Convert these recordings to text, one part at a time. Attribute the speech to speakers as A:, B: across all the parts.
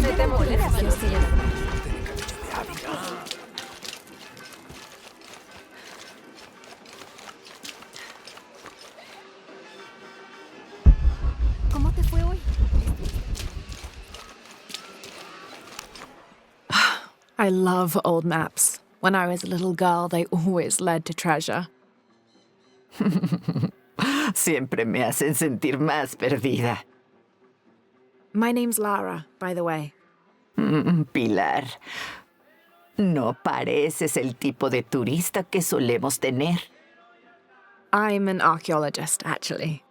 A: Se te molesta, ¿no?
B: ¿Cómo te fue hoy?
C: I love old maps. When I was a little girl, they always led to treasure.
D: Siempre me hacen sentir más perdida.
C: My name's Lara, by the way.
D: Pilar, no pareces el tipo de turista que solemos tener.
C: I'm an archaeologist, actually.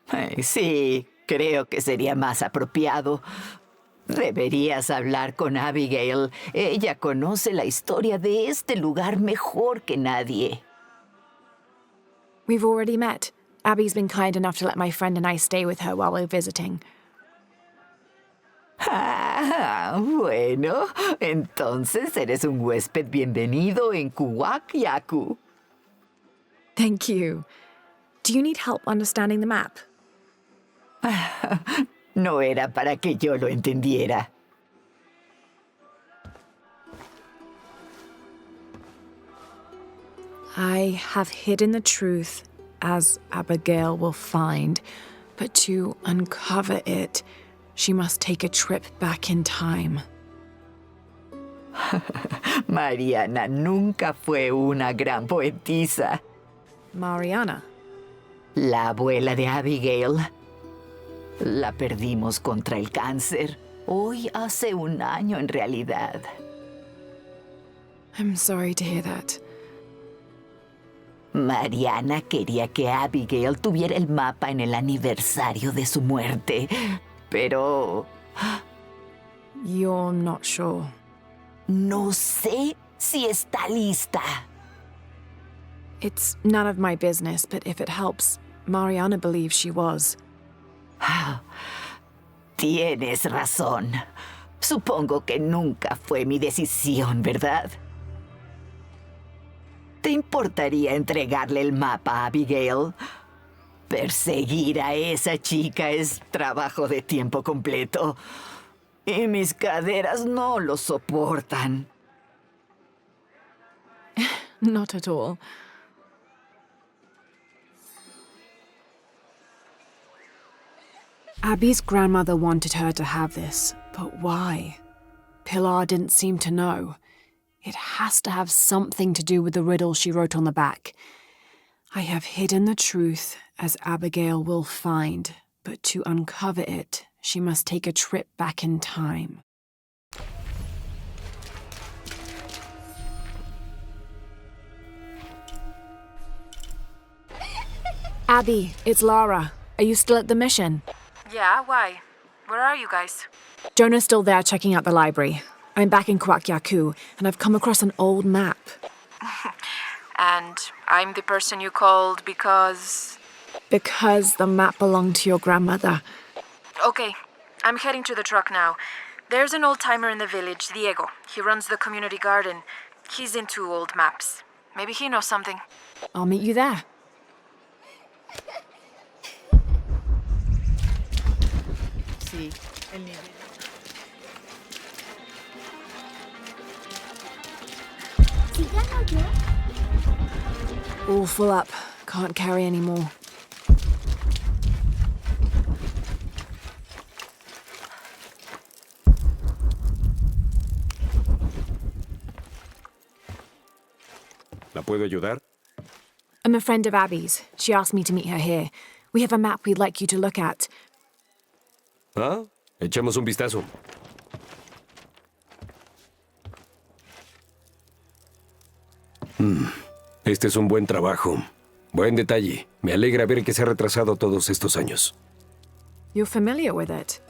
D: Ay, sí, creo que sería más apropiado. Deberías hablar con Abigail. Ella conoce la historia de este lugar mejor que nadie.
C: We've already met. Abby's been kind enough to let my friend and I stay with her while we're visiting.
D: Ah, bueno, entonces eres un huésped bienvenido en Kuwak Yaku.
C: Thank you. Do you need help understanding the map?
D: No era para que yo lo entendiera.
C: I have hidden the truth, as Abigail will find, but to uncover it, she must take a trip back in time.
D: Mariana nunca fue una gran poetisa.
C: Mariana.
D: La abuela de Abigail. La perdimos contra el cáncer. Hoy hace un año en realidad.
C: I'm sorry to hear that.
D: Mariana quería que Abigail tuviera el mapa en el aniversario de su muerte, pero
C: You're not sure.
D: no sé si está lista.
C: It's none of my business, but if it helps, Mariana believes she was.
D: Tienes razón. Supongo que nunca fue mi decisión, ¿verdad? ¿Te importaría entregarle el mapa a Abigail? Perseguir a esa chica es trabajo de tiempo completo. Y mis caderas no lo soportan.
C: Not at all. Abby's grandmother wanted her to have this, but why? Pilar didn't seem to know. It has to have something to do with the riddle she wrote on the back. I have hidden the truth, as Abigail will find, but to uncover it, she must take a trip back in time. Abby, it's Lara. Are you still at the mission?
E: Yeah, why? Where are you guys?
C: Jonah's still there checking out the library. I'm back in Kwakyaku, and I've come across an old map.
E: And I'm the person you called because...
C: Because the map belonged to your grandmother.
E: Okay, I'm heading to the truck now. There's an old-timer in the village, Diego. He runs the community garden. He's into old maps. Maybe he knows something.
C: I'll meet you there.
D: Sí, el nivel.
B: ¿Sí gano yo?
C: All full up. Can't carry any more.
F: ¿La puedo ayudar?
C: I'm a friend of Abby's. She asked me to meet her here. We have a map we'd like you to look at.
F: Ah, echemos un vistazo. Este es un buen trabajo. Buen detalle. Me alegra ver que se ha retrasado todos estos años.
C: You're familiar with it?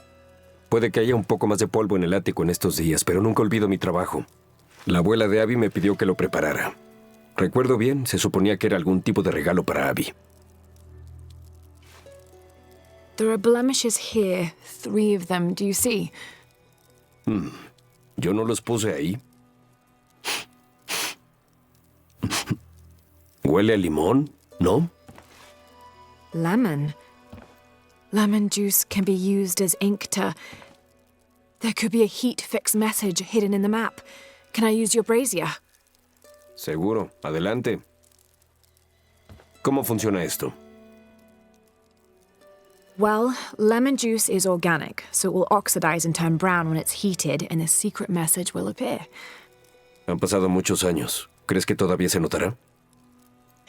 F: Puede que haya un poco más de polvo en el ático en estos días, pero nunca olvido mi trabajo. La abuela de Abby me pidió que lo preparara. Recuerdo bien, se suponía que era algún tipo de regalo para Abby.
C: There are blemishes here. 3 of them, do you see?
F: Yo no los puse ahí. ¿Huele a limón? ¿No?
C: Lemon. Lemon juice can be used as ink to... There could be a heat fix message hidden in the map. Can I use your brazier?
F: Seguro. Adelante. ¿Cómo funciona esto?
C: Well, lemon juice is organic, so it will oxidize and turn brown when it's heated, and a secret message will appear.
F: Han pasado muchos años. ¿Crees que todavía se notará?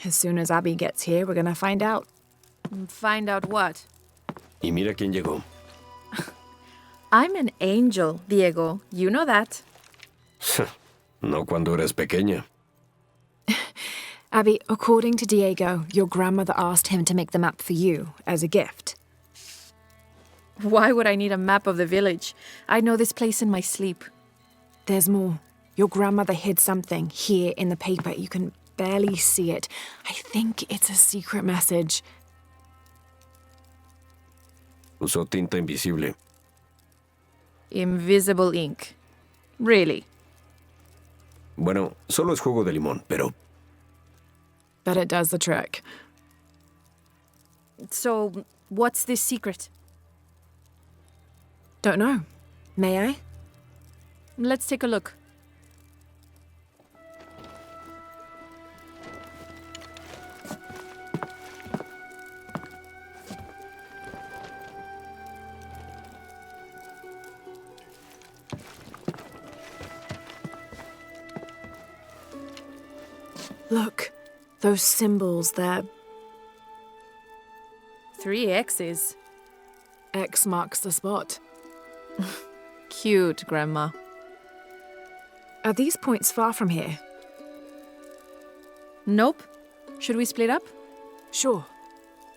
C: As soon as Abby gets here, we're gonna find out.
E: Find out what?
F: Y mira quién llegó.
E: I'm an angel, Diego. You know that.
F: No cuando eras pequeña.
C: Abby, according to Diego, your grandmother asked him to make the map for you as a gift.
E: Why would I need a map of the village? I know this place in my sleep.
C: There's more. Your grandmother hid something here in the paper. You can barely see it. I think it's a secret message.
F: Usó tinta invisible.
E: Invisible ink. Really?
F: Bueno, solo es jugo de limón, pero
C: But it does the trick.
E: So, what's this secret?
C: Don't know. May I?
E: Let's take a look.
C: Look, those symbols there.
E: 3 X's.
C: X marks the spot.
E: Cute, Grandma.
C: Are these points far from here?
E: Nope. Should we split up?
C: Sure.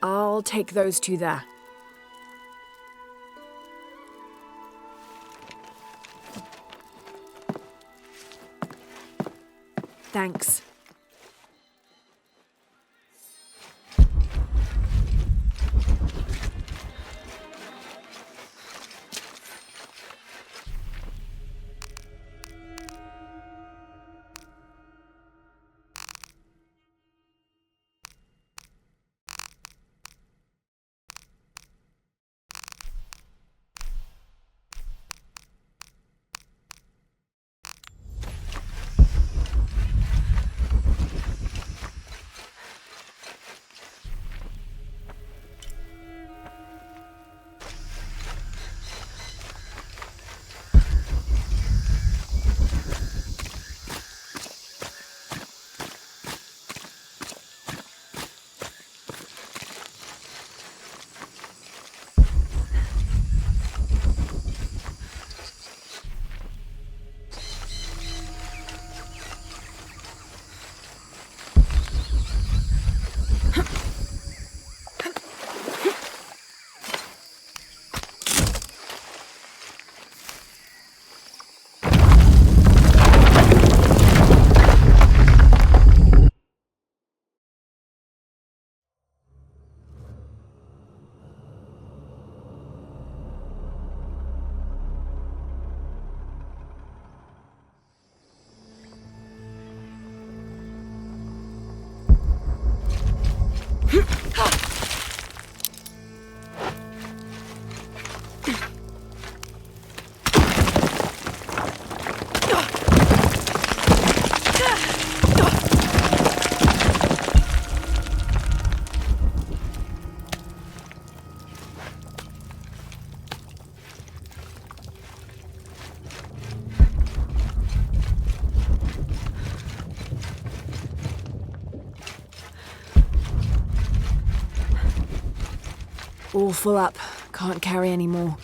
C: I'll take those two there. Thanks. All full up. Can't carry any more.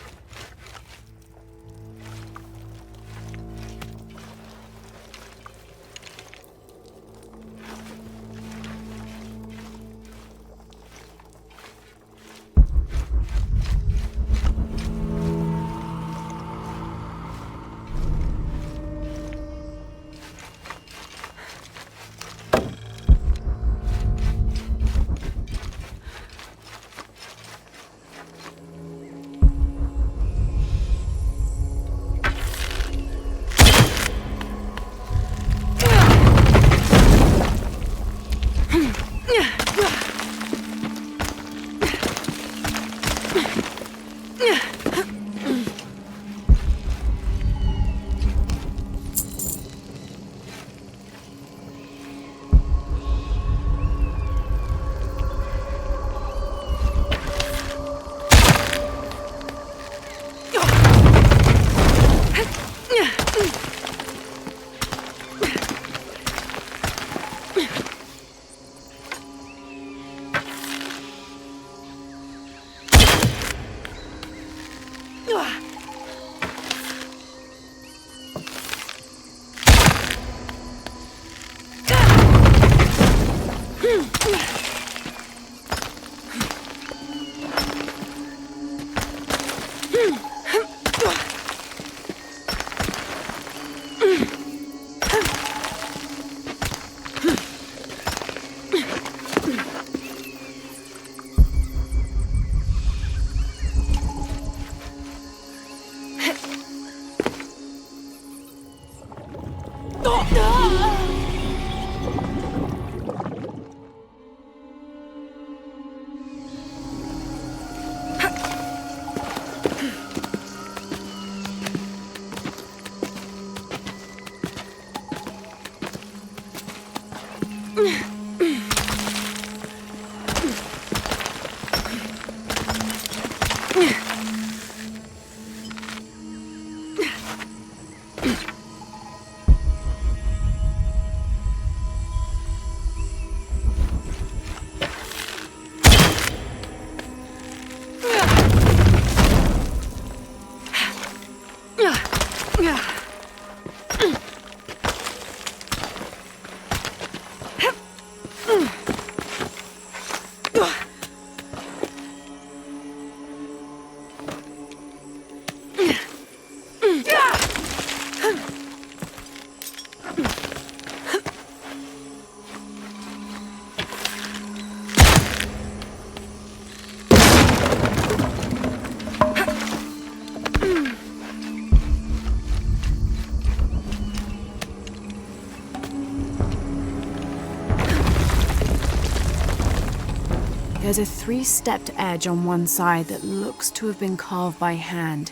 C: There's a 3-stepped edge on one side that looks to have been carved by hand.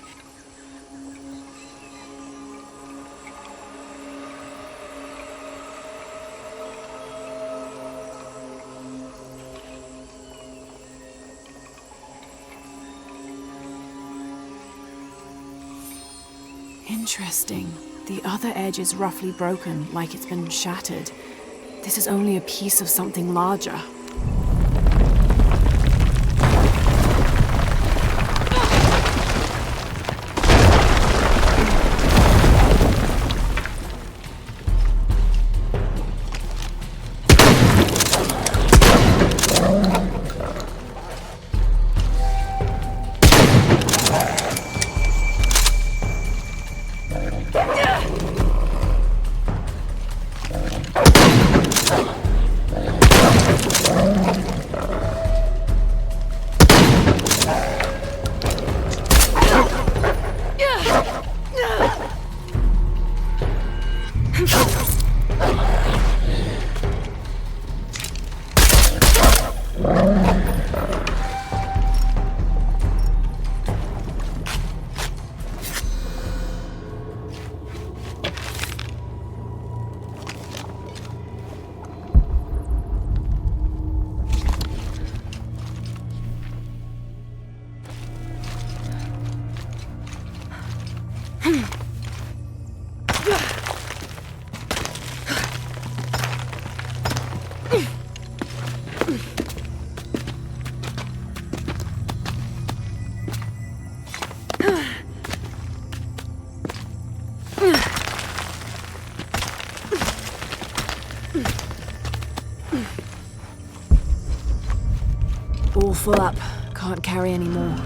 C: Interesting. The other edge is roughly broken, like it's been shattered. This is only a piece of something larger. All full up. Can't carry any more.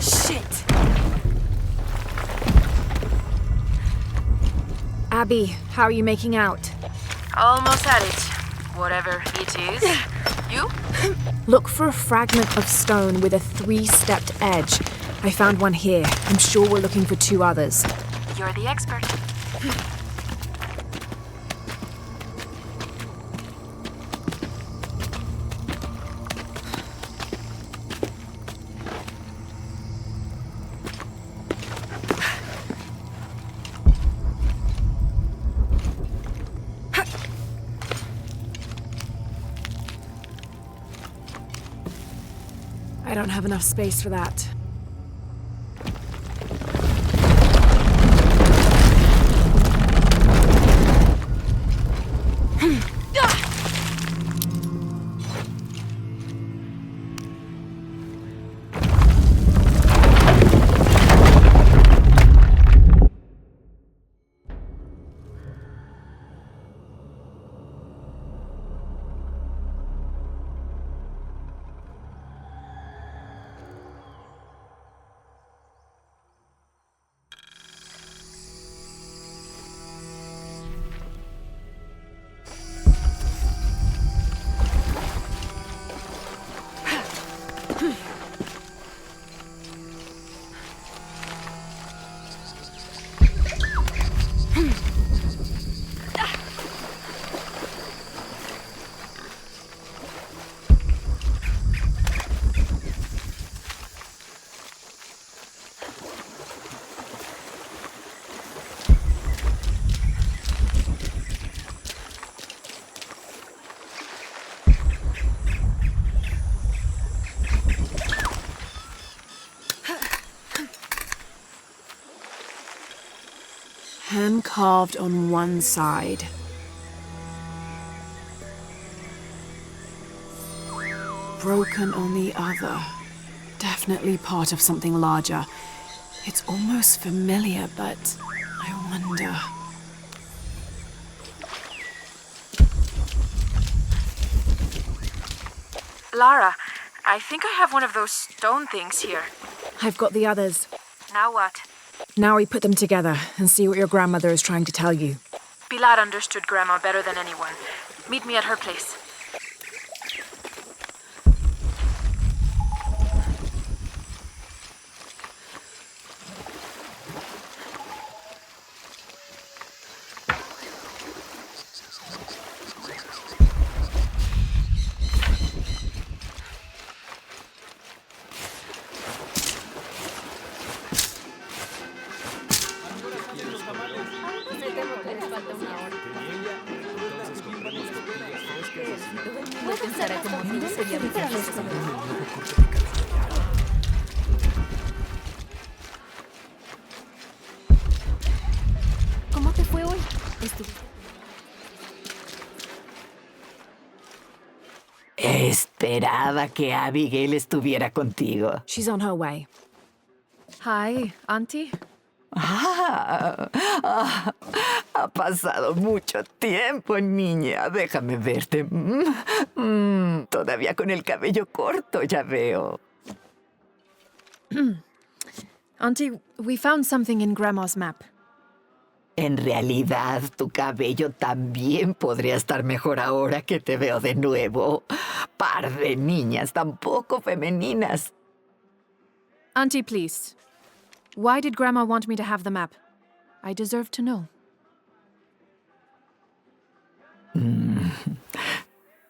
C: Shit! Abby, how are you making out?
E: Almost at it. Whatever it is. You?
C: Look for a fragment of stone with a 3-stepped edge. I found one here. I'm sure we're looking for 2 others.
E: You're the expert.
C: I don't have enough space for that. hand carved on one side. Broken on the other. Definitely part of something larger. It's almost familiar, but I wonder...
E: Lara, I think I have one of those stone things here.
C: I've got the others.
E: Now what?
C: Now we put them together and see what your grandmother is trying to tell you.
E: Pilar understood Grandma better than anyone. Meet me at her place.
B: ¿Cómo te fue hoy?
D: Esperaba que Abigail estuviera contigo.
C: She's on her way.
E: Hi, Auntie.
D: Ha pasado mucho tiempo, niña. Déjame verte. Todavía con el cabello corto, ya veo.
E: Auntie, we found something in Grandma's map.
D: En realidad, tu cabello también podría estar mejor ahora que te veo de nuevo. Par de niñas tan poco femeninas.
E: Auntie, please. Why did Grandma want me to have the map? I deserve to know.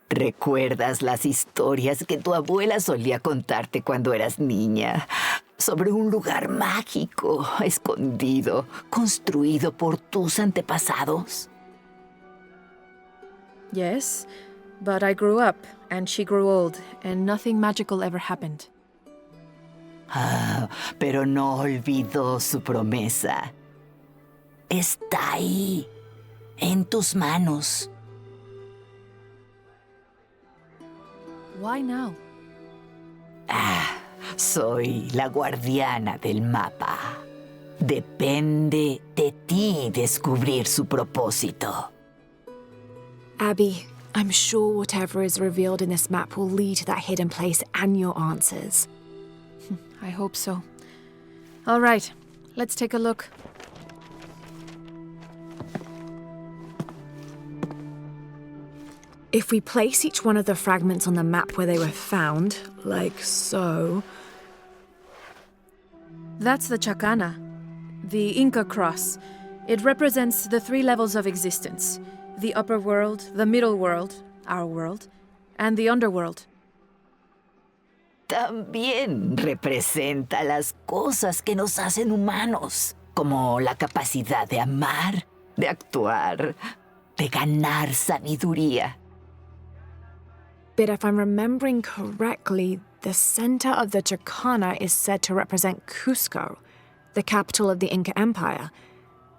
D: ¿Recuerdas las historias que tu abuela solía contarte cuando eras niña? Sobre un lugar mágico, escondido, construido por tus antepasados.
E: Yes, but I grew up, and she grew old, and nothing magical ever happened.
D: Pero no olvidó su promesa. Está ahí, en tus manos.
E: Why now?
D: Soy la guardiana del mapa. Depende de ti descubrir su propósito.
C: Abby, I'm sure whatever is revealed in this map will lead to that hidden place and your answers.
E: I hope so. All right, let's take a look.
C: If we place each one of the fragments on the map where they were found, like so...
E: That's the Chacana, the Inca cross. It represents the 3 levels of existence: the upper world, the middle world, our world, and the underworld.
D: También representa las cosas que nos hacen humanos, como la capacidad de amar, de actuar, de ganar sabiduría.
C: But if I'm remembering correctly, the center of the Chacana is said to represent Cusco, the capital of the Inca Empire.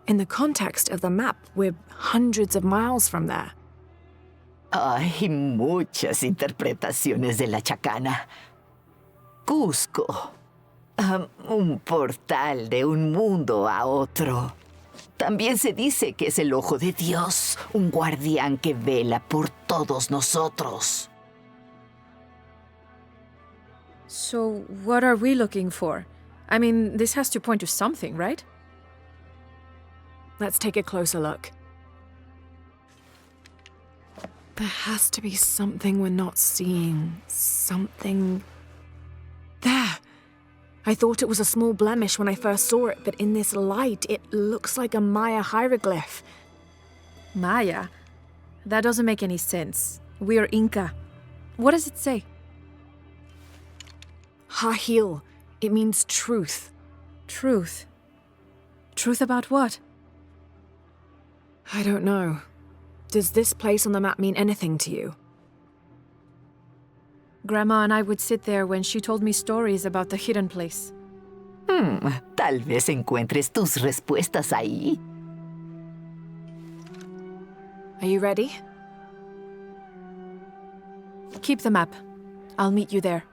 C: In the context of the map, we're hundreds of miles from there.
D: Hay muchas interpretaciones de la Chacana. Cusco, un portal de un mundo a otro. También se dice que es el ojo de Dios, un guardián que vela por todos nosotros.
E: So, what are we looking for? I mean, this has to point to something, right?
C: Let's take a closer look. There has to be something we're not seeing. Something... There! I thought it was a small blemish when I first saw it, but in this light, it looks like a Maya hieroglyph.
E: Maya? That doesn't make any sense. We are Inca. What does it say?
C: Hahil. It means truth.
E: Truth. Truth about what?
C: I don't know. Does this place on the map mean anything to you?
E: Grandma and I would sit there when she told me stories about the hidden place.
D: Tal vez encuentres tus respuestas ahí.
C: Are you ready?
E: Keep the map. I'll meet you there.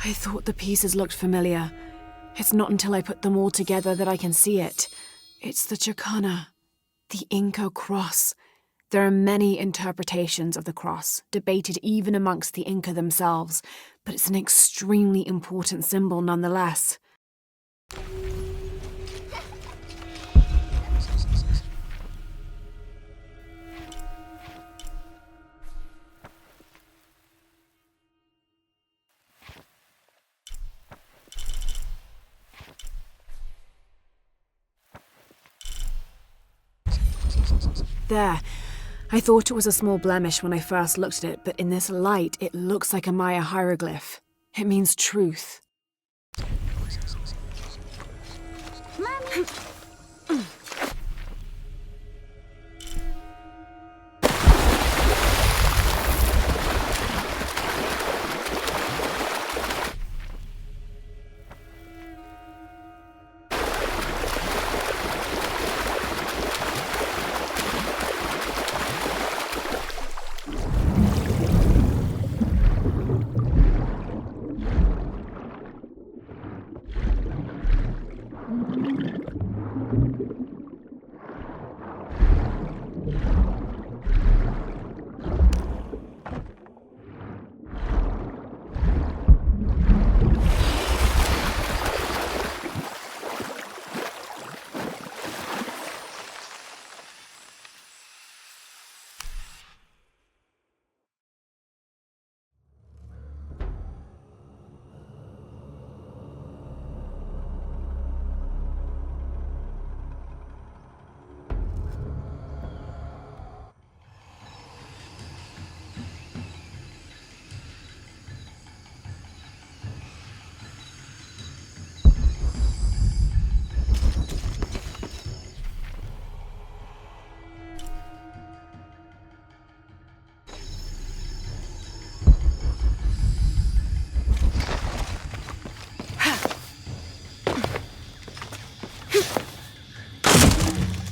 C: I thought the pieces looked familiar. It's not until I put them all together that I can see it. It's the Chicana, the Inca cross. There are many interpretations of the cross, debated even amongst the Inca themselves, but it's an extremely important symbol nonetheless. There. I thought it was a small blemish when I first looked at it, but in this light, it looks like a Maya hieroglyph. It means truth.
B: Mommy!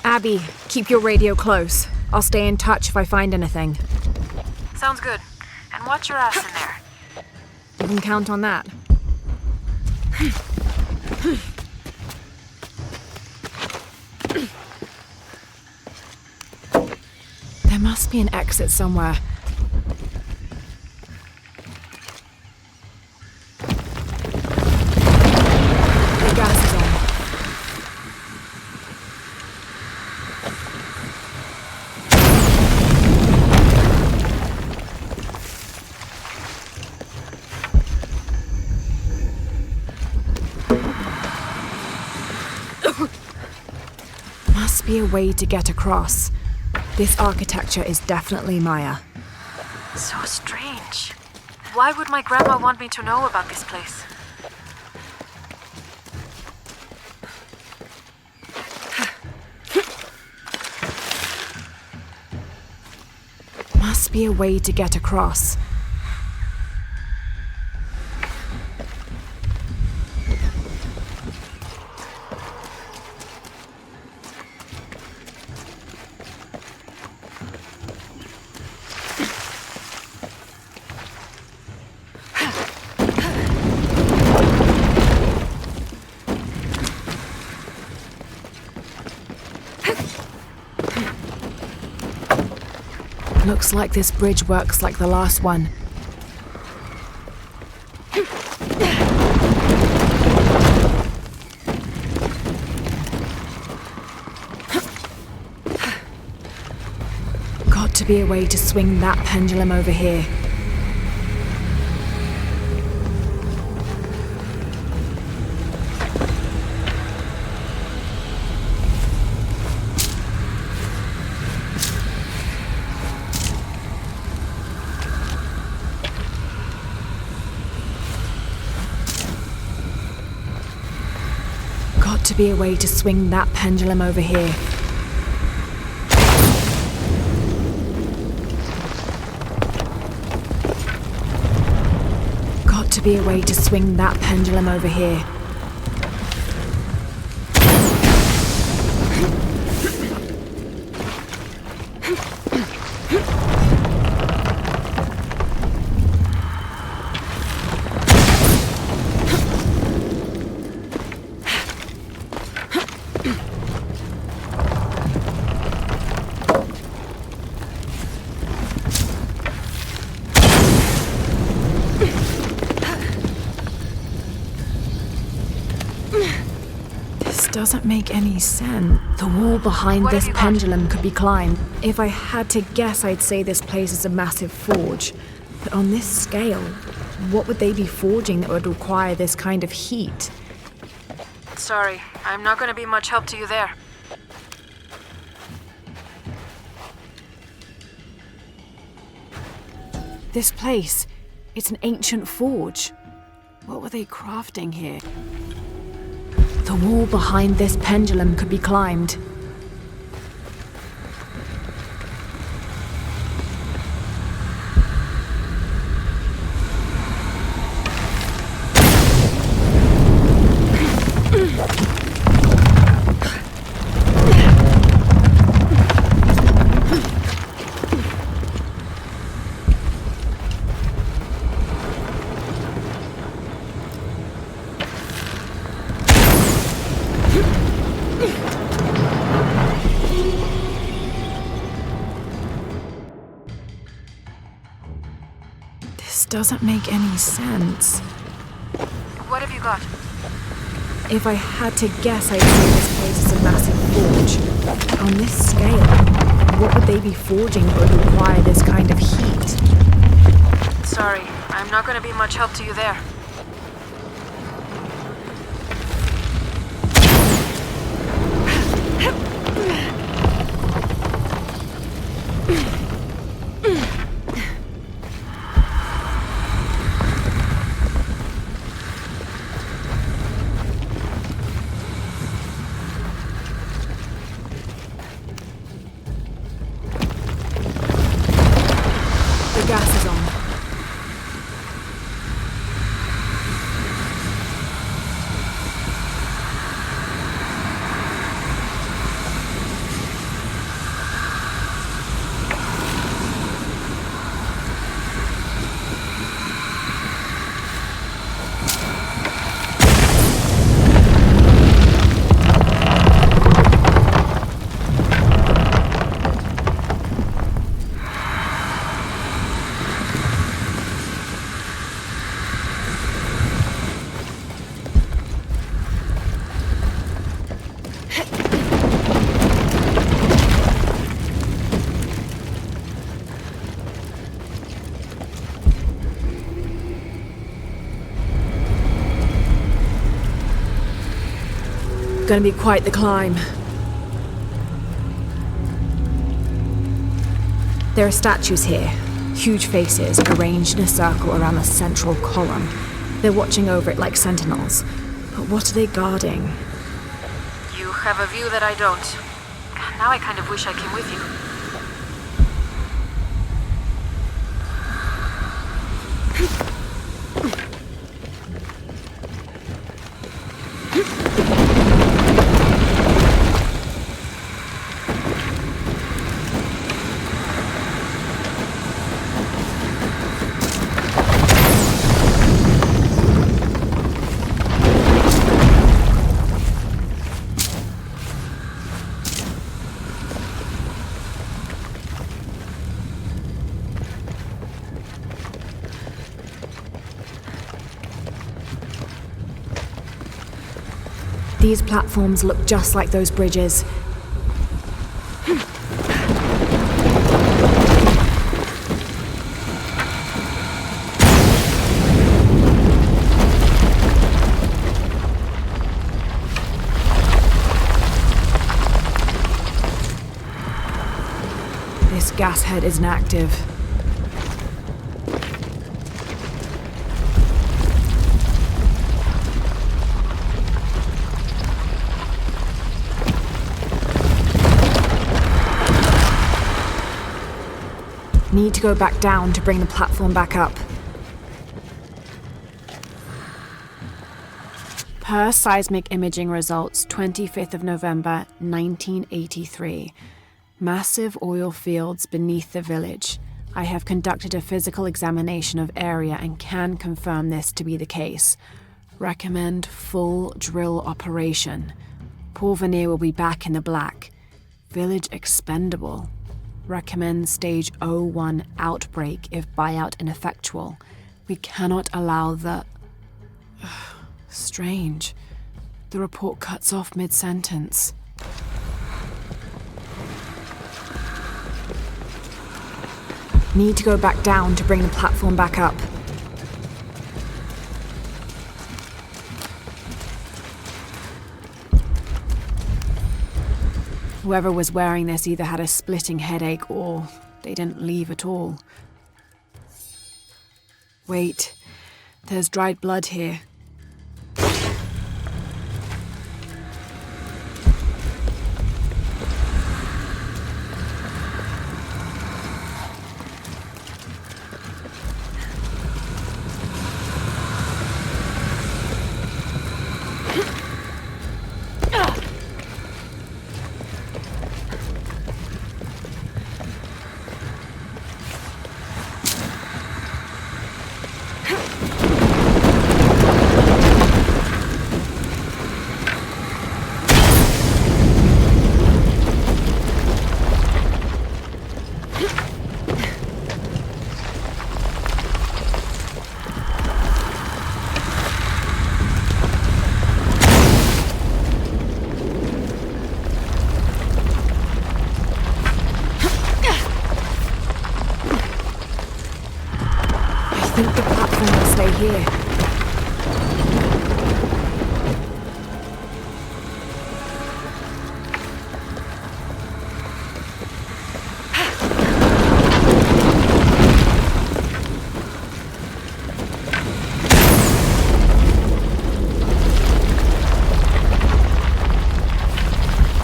C: Abby, keep your radio close. I'll stay in touch if I find anything.
E: Sounds good. And watch your ass in there.
C: You can count on that. There must be an exit somewhere. The gas is on. Must be a way to get across. This architecture is definitely Maya.
E: So strange. Why would my grandma want me to know about this place?
C: Must be a way to get across. Looks like this bridge works like the last one. Got to be a way to swing that pendulum over here. Got to be a way to swing that pendulum over here. to be a way to swing that pendulum over here. Doesn't make any sense. The wall behind this pendulum could be climbed. If I had to guess, I'd say this place is a massive forge. But on this scale, what would they be forging that would require this kind of heat?
E: Sorry, I'm not going to be much help to you there.
C: This place, it's an ancient forge. What were they crafting here? The wall behind this pendulum could be climbed. Doesn't make any sense.
E: What have you got?
C: If I had to guess, I'd say this place is a massive forge. On this scale, what would they be forging that would require this kind of heat?
E: Sorry, I'm not going to be much help to you there.
C: The gas is on. Gonna be quite the climb. There are statues here, huge faces arranged in a circle around the central column. They're watching over it like sentinels. But what are they guarding?
E: You have a view that I don't. Now I kind of wish I came with you.
C: These platforms look just like those bridges. This gas head isn't active. Need to go back down to bring the platform back up. Per seismic imaging results, 25th of November, 1983. Massive oil fields beneath the village. I have conducted a physical examination of area and can confirm this to be the case. Recommend full drill operation. Porvenir will be back in the black. Village expendable. Recommend stage 01 outbreak if buyout ineffectual. We cannot allow the... Strange. The report cuts off mid-sentence. Need to go back down to bring the platform back up. Whoever was wearing this either had a splitting headache or they didn't leave at all. Wait, there's dried blood here. I think the platform will stay here.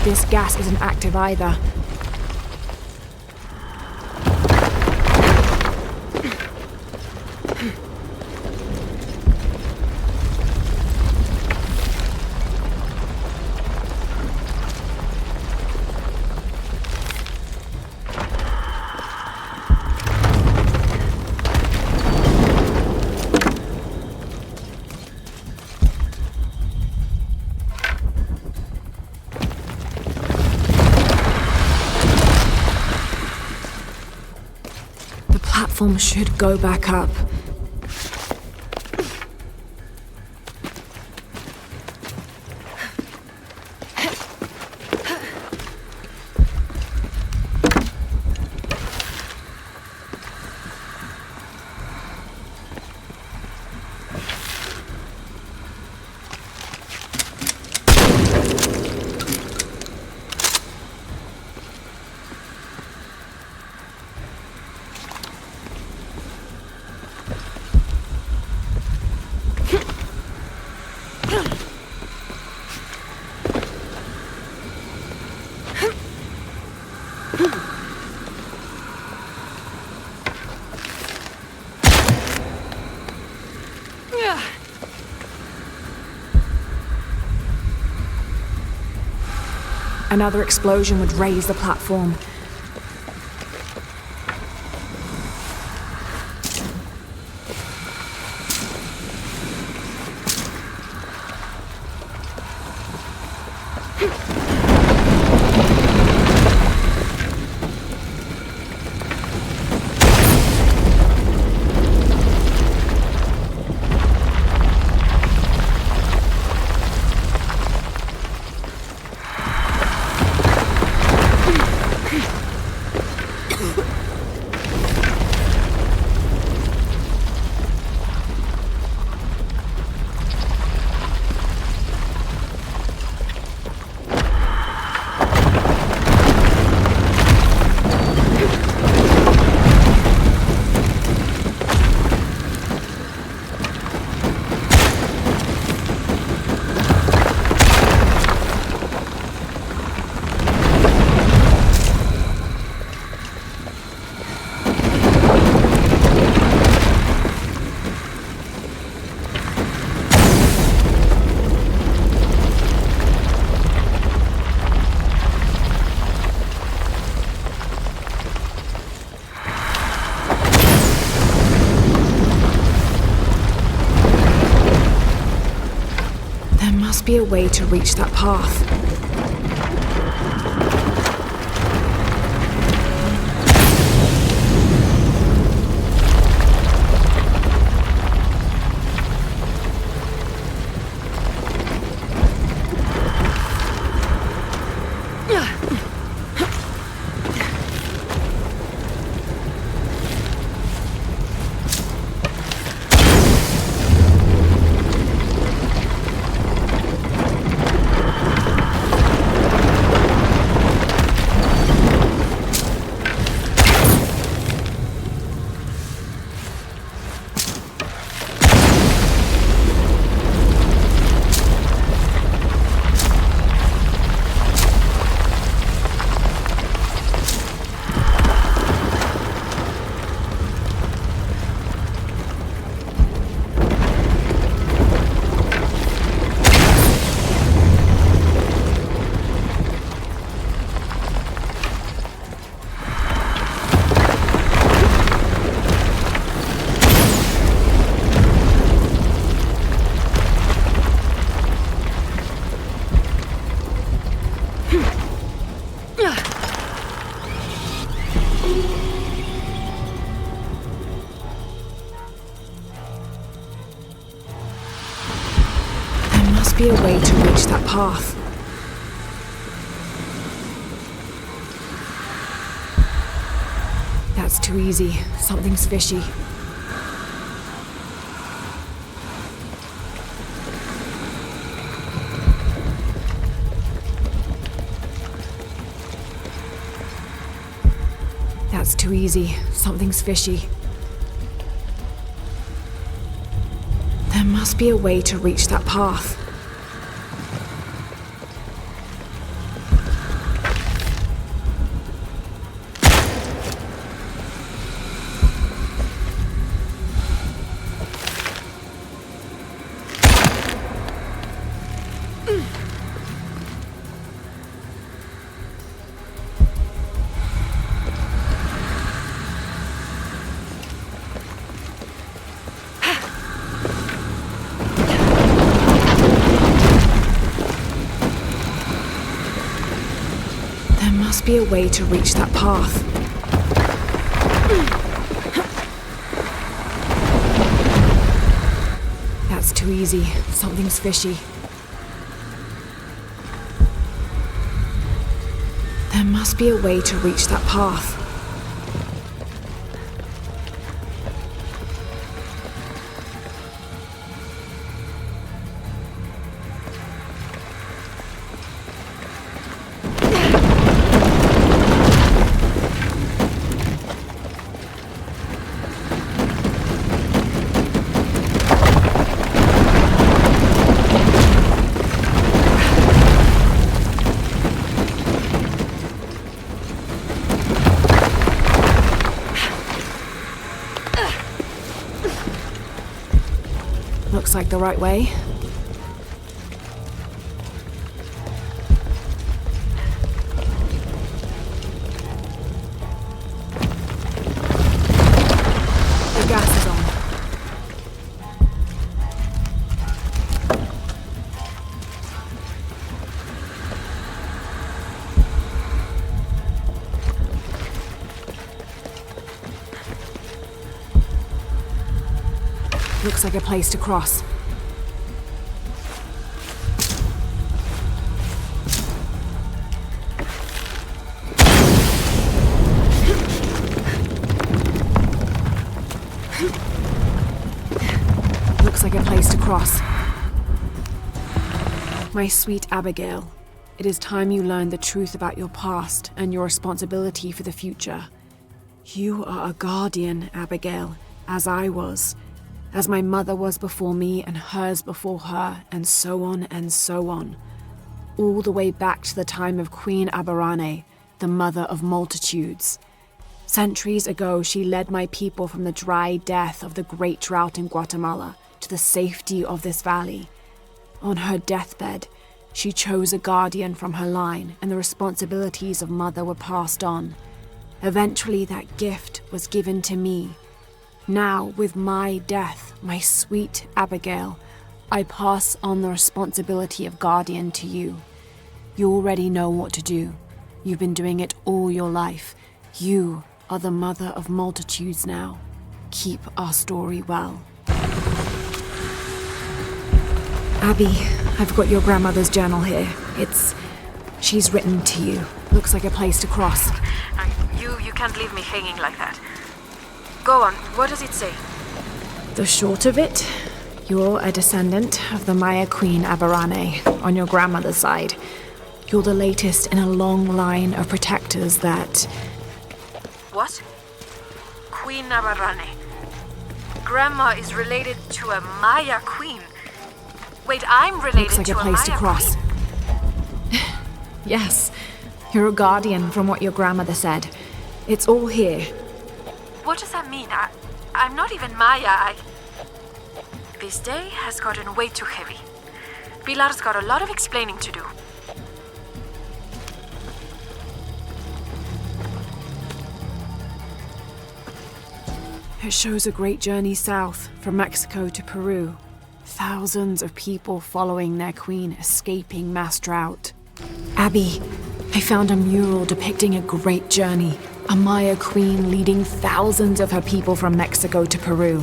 C: This gas isn't active either. The platform should go back up. Another explosion would raise the platform. must be a way to reach that path. Be a way to reach that path. That's too easy. Something's fishy. That's too easy. Something's fishy. There must be a way to reach that path. There must be a way to reach that path. That's too easy. Something's fishy. There must be a way to reach that path. Looks like the right way. The gas is on. Looks like a place to cross. Looks like a place to cross. My sweet Abigail, it is time you learned the truth about your past and your responsibility for the future. You are a guardian, Abigail, as I was. As my mother was before me and hers before her, and so on, all the way back to the time of Queen Aberrane, the mother of multitudes. Centuries ago, she led my people from the dry death of the great drought in Guatemala to the safety of this valley. On her deathbed, she chose a guardian from her line, and the responsibilities of mother were passed on. Eventually, that gift was given to me. Now, with my death, my sweet Abigail, I pass on the responsibility of guardian to you. You already know what to do. You've been doing it all your life. You are the mother of multitudes now. Keep our story well. Abby, I've got your grandmother's journal here. She's written to you. Looks like a place to cross.
E: You can't leave me hanging like that. Go on, what does it say?
C: The short of it, you're a descendant of the Maya Queen Aberrane on your grandmother's side. You're the latest in a long line of protectors that...
E: What? Queen Aberrane. Grandma is related to a Maya queen. Wait, I'm related
C: Looks like
E: to
C: a place to
E: Maya
C: cross.
E: queen?
C: Yes, you're a guardian from what your grandmother said. It's all here.
E: What does that mean? I'm not even Maya. This day has gotten way too heavy. Pilar's got a lot of explaining to do.
C: It shows a great journey south from Mexico to Peru. Thousands of people following their queen escaping mass drought. Abby, I found a mural depicting a great journey. A Maya queen leading thousands of her people from Mexico to Peru.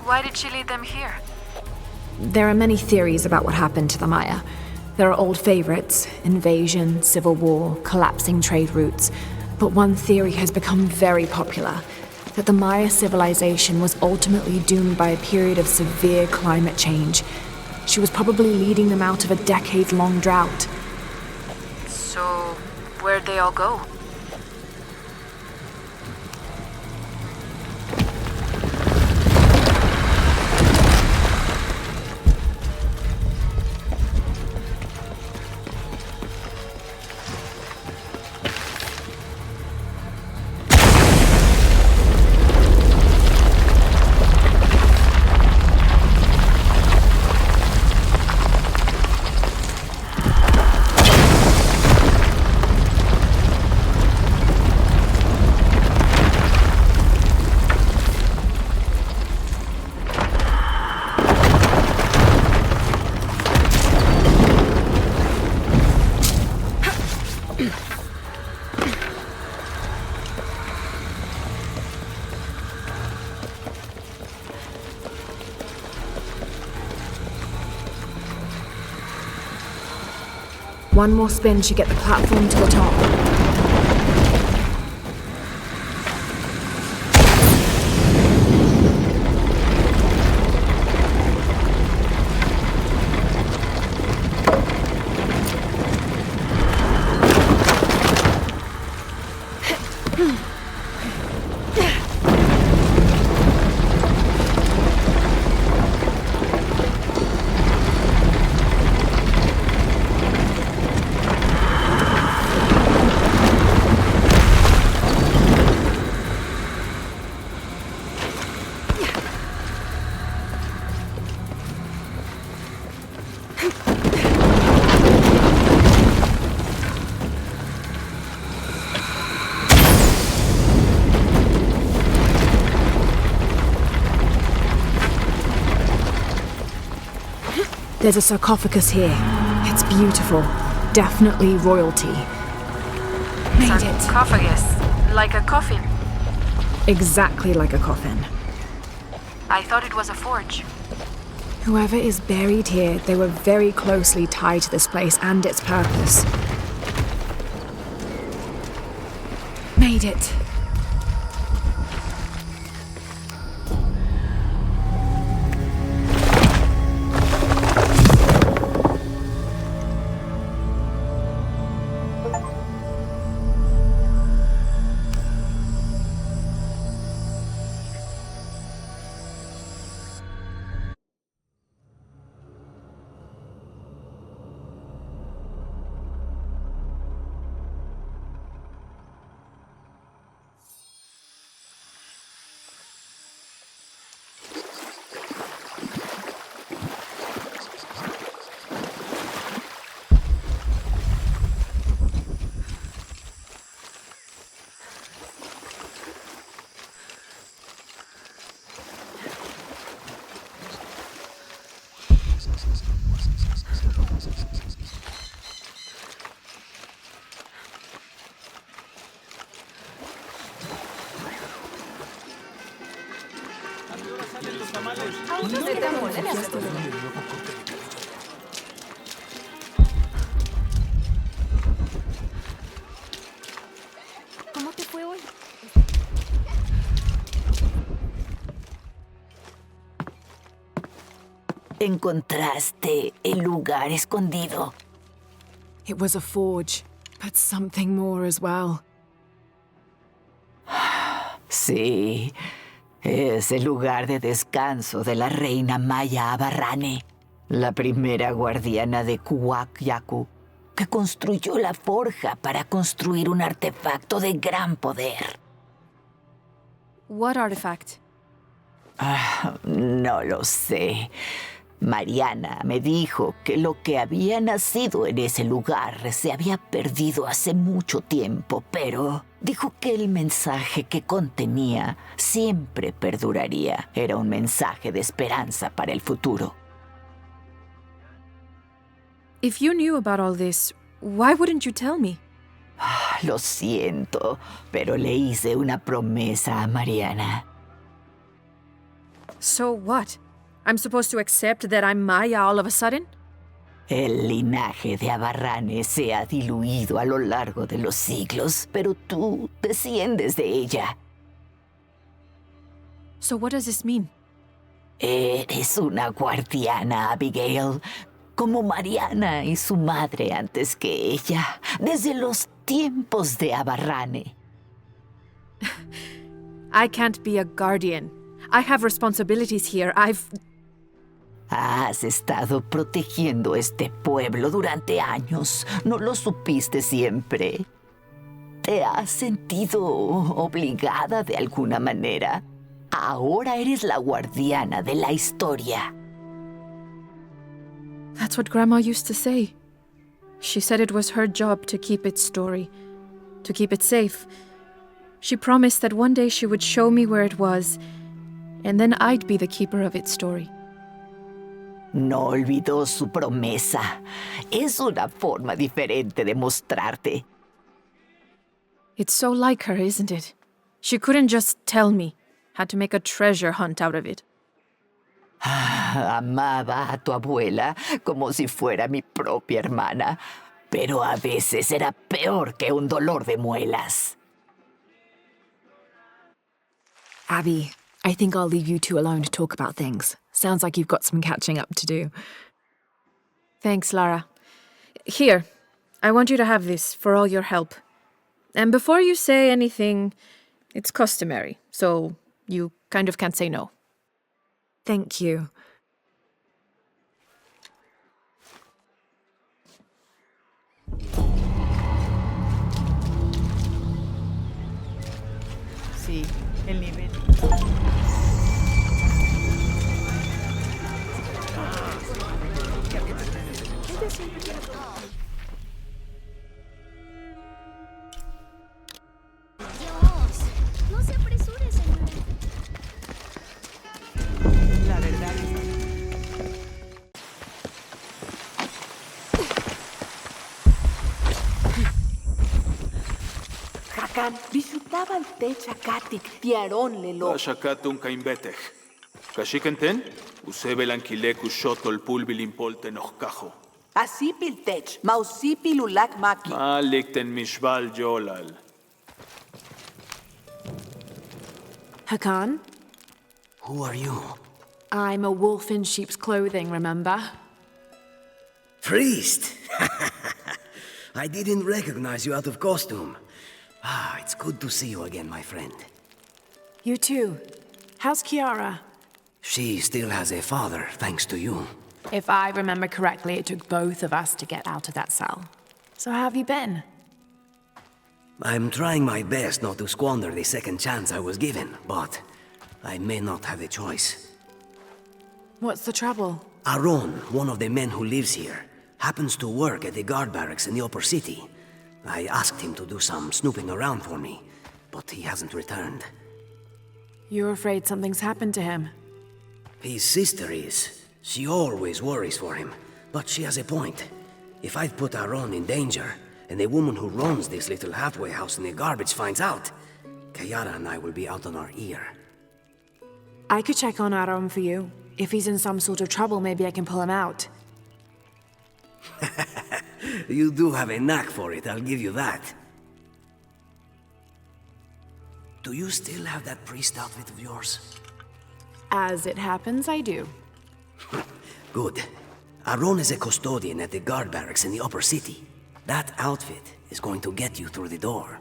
E: Why did she lead them here?
C: There are many theories about what happened to the Maya. There are old favorites: invasion, civil war, collapsing trade routes. But one theory has become very popular: that the Maya civilization was ultimately doomed by a period of severe climate change. She was probably leading them out of a decade-long drought.
E: So, where'd they all go?
C: One more spin should get the platform to the top. There's a sarcophagus here. It's beautiful. Definitely royalty. Made it.
E: Sarcophagus. Like a coffin.
C: Exactly like a coffin.
E: I thought it was a forge.
C: Whoever is buried here, they were very closely tied to this place and its purpose. Made it.
B: ¿Cómo te fue hoy?
D: Encontraste el lugar escondido.
C: It was a forge, but something more as well.
D: Sí, es el lugar de descanso de la reina Maya Abarrane, la primera guardiana de Kuwaq Yaku, que construyó la forja para construir un artefacto de gran poder.
E: What artifact?
D: No lo sé. Mariana me dijo que lo que había nacido en ese lugar se había perdido hace mucho tiempo, pero dijo que el mensaje que contenía siempre perduraría. Era un mensaje de esperanza para el futuro.
E: If you knew about all this, why wouldn't you tell me?
D: Lo siento, pero le hice una promesa a Mariana.
E: So what? I'm supposed to accept that I'm Maya all of a sudden?
D: El linaje de Abarrane se ha diluido a lo largo de los siglos, pero tú desciendes de ella.
E: So what does this mean?
D: Eres una guardiana, Abigail, como Mariana y su madre antes que ella, desde los tiempos de Abarrane.
E: I can't be a guardian. I have responsibilities here.
D: Has estado protegiendo este pueblo durante años. ¿No lo supiste siempre? ¿Te has sentido obligada de alguna manera? Ahora eres la guardiana de la historia.
E: That's what Grandma used to say. She said it was her job to keep its story, to keep it safe. She promised that one day she would show me where it was, and then I'd be the keeper of its story.
D: No olvidó su promesa. Es una forma diferente de mostrarte.
E: It's so like her, isn't it? She couldn't just tell me. Had to make a treasure hunt out of it.
D: Amaba a tu abuela como si fuera mi propia hermana, pero a veces era peor que un dolor de muelas.
C: Abby, I think I'll leave you two alone to talk about things. Sounds like you've got some catching up to do.
E: Thanks, Lara. Here, I want you to have this for all your help. And before you say anything, it's customary, so you kind of can't say no.
C: Thank you.
D: Sí, el nivel.
B: Dios, no se apresure, señora.
D: La verdad es...
A: Hakan, visitaba al Techakatik, Tiarón Lelo.
G: Ashakatum kaimbetech. Kashikenten, usebe lankileku shotol pulbilimpolten ohkajo.
A: Así piltech, mausipi lulak maki.
G: Malikten mishval yolal.
C: Hakan,
H: Who are you?
C: I'm a wolf in sheep's clothing, remember?
H: Priest! I didn't recognize you out of costume. Ah, it's good to see you again, my friend.
C: You too. How's Kiara?
H: She still has a father, thanks to you.
C: If I remember correctly, it took both of us to get out of that cell. So how have you been?
H: I'm trying my best not to squander the second chance I was given, but I may not have a choice.
C: What's the trouble?
H: Aaron, one of the men who lives here, happens to work at the guard barracks in the upper city. I asked him to do some snooping around for me, but he hasn't returned.
C: You're afraid something's happened to him.
H: His sister is. She always worries for him, but she has a point. If I've put Aaron in danger, and the woman who runs this little halfway house in the garbage finds out, Kayara and I will be out on our ear.
C: I could check on Aram for you. If he's in some sort of trouble, maybe I can pull him out.
H: You do have a knack for it, I'll give you that. Do you still have that priest outfit of yours?
C: As it happens, I do.
H: Good. Aaron is a custodian at the guard barracks in the upper city. That outfit is going to get you through the door.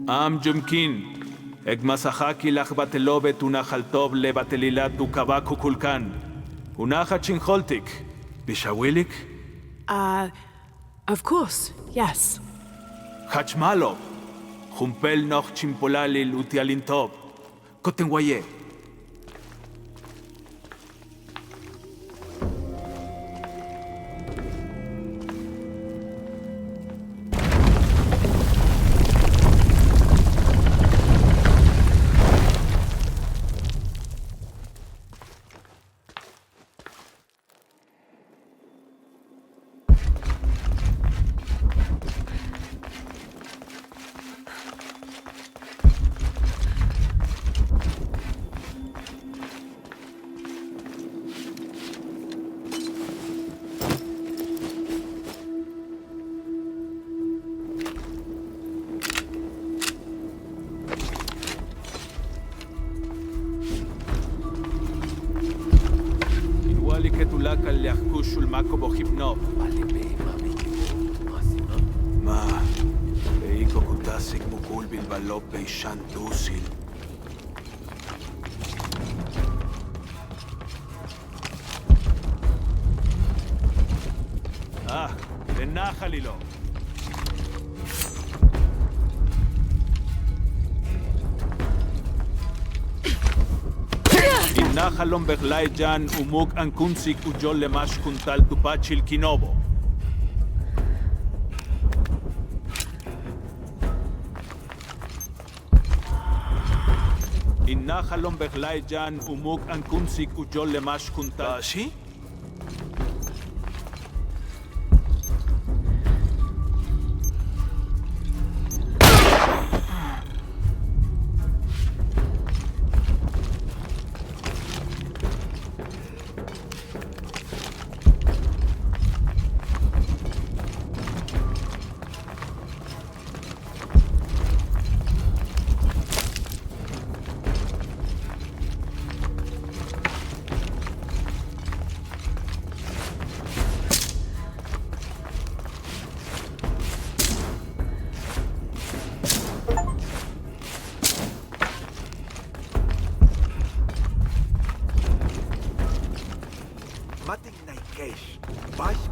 G: עם ג'מקין, אגמסחקי לך בתלובת ונחל טוב לבטלילת וקבק וקולקן. ונחת שינכולתיק, בשוויליק?
C: Of course, yes.
G: חצ'מלוב, חומפל נוח צ'ימפולליל וטיילין טוב. קוטנוויה. כתולק על יחקוש ולמקו בו חיפנוב. מה? באיקו קוטסיק מוגול בלבלו בישן דוסיל. ונחה לי לו. Najalom berlai jan umuk ankunsik ujol lemash kuntal tupachil kinobo. Najalom berlai jan umuk ankunsik ujol lemash kuntal. Bashi?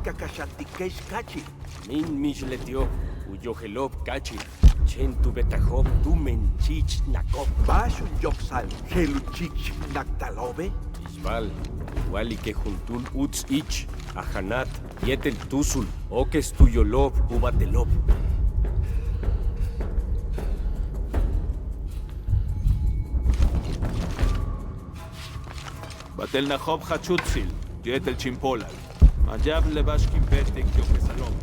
I: Kakashatikesh kachi. Min misletio, uyohelop kachi. Chentu betajob dumen chich nakop. Bashun yoksal, heluchich naktalobe. Ishbal, wali que juntul uts ich, ahanat, yetel tusul, okes tuyolob, ubatelob.
G: בתל נחוב חצ'וציל, ג'טל צ'ימפולל. מג'ב לבש קימפטק יוקסלום.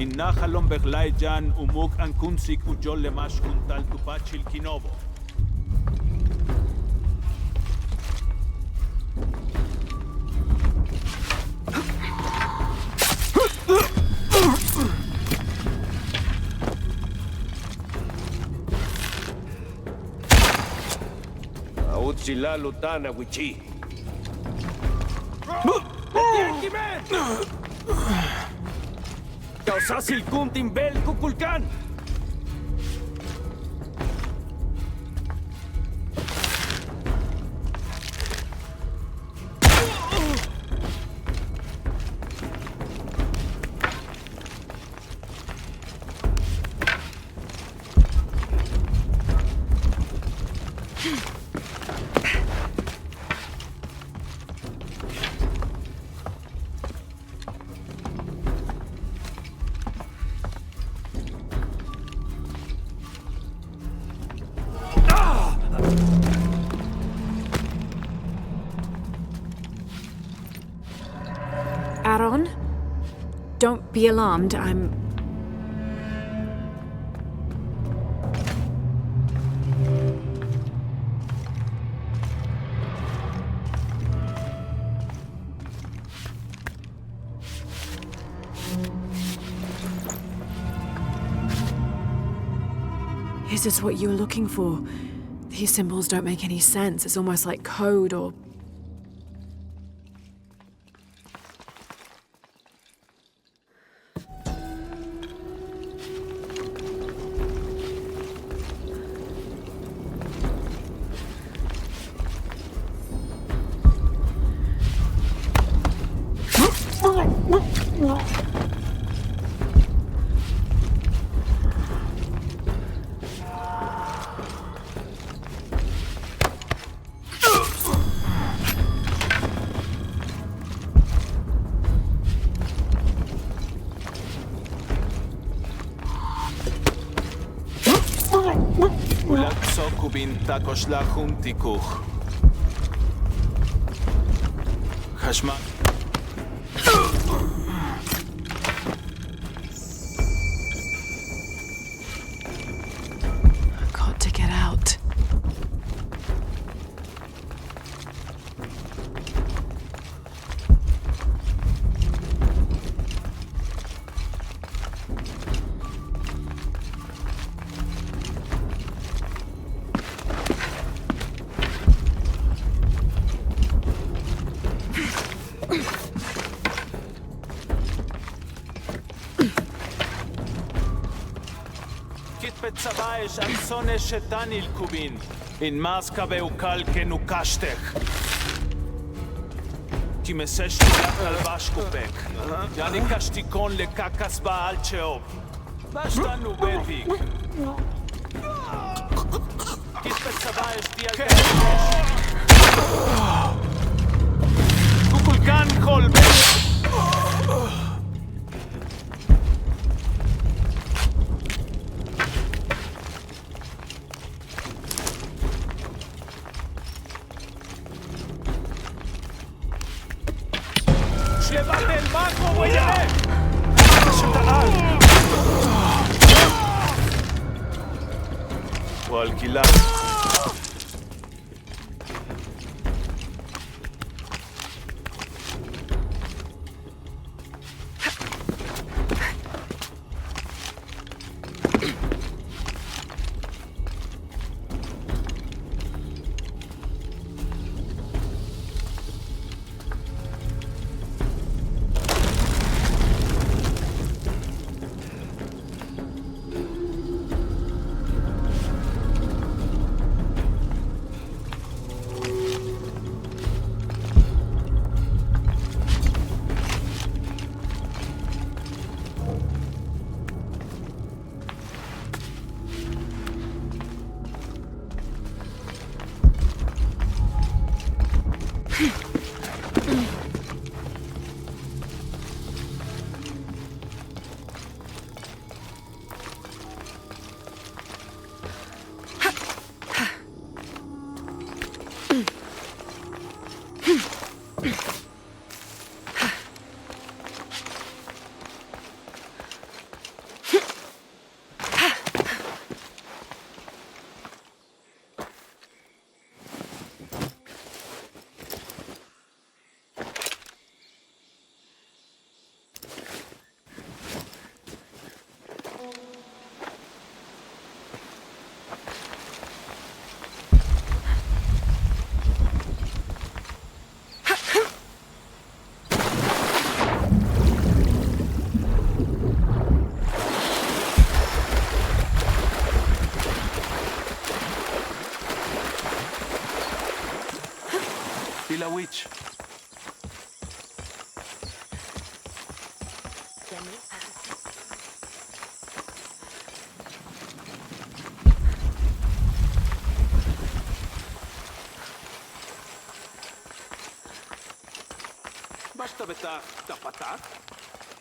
G: Inna halom berlai jan umuk ankunsik ujol lemash kuntal tupachil kinobo.
I: Autzila lutana wichi. Causasil kuntin bel kukulkan.
C: Aaron? Don't be alarmed, I'm... Is this what you were looking for? These symbols don't make any sense. It's almost like code or...
G: Ulak sokubin takoshlachun tikuch. Hashma.
C: Got to get out.
G: Petsavaesh ansone shetanil kubin. In maska beukal kenukashtech. Ki mesesh tulak al bashkupek. Yani kashtikon le kakas baal cheob. Bashtanu betik. Kit petsavaesh dial kukulkan kolbe. Llévate el banco, güey. O alquilar. witch. Basta betach tapatak.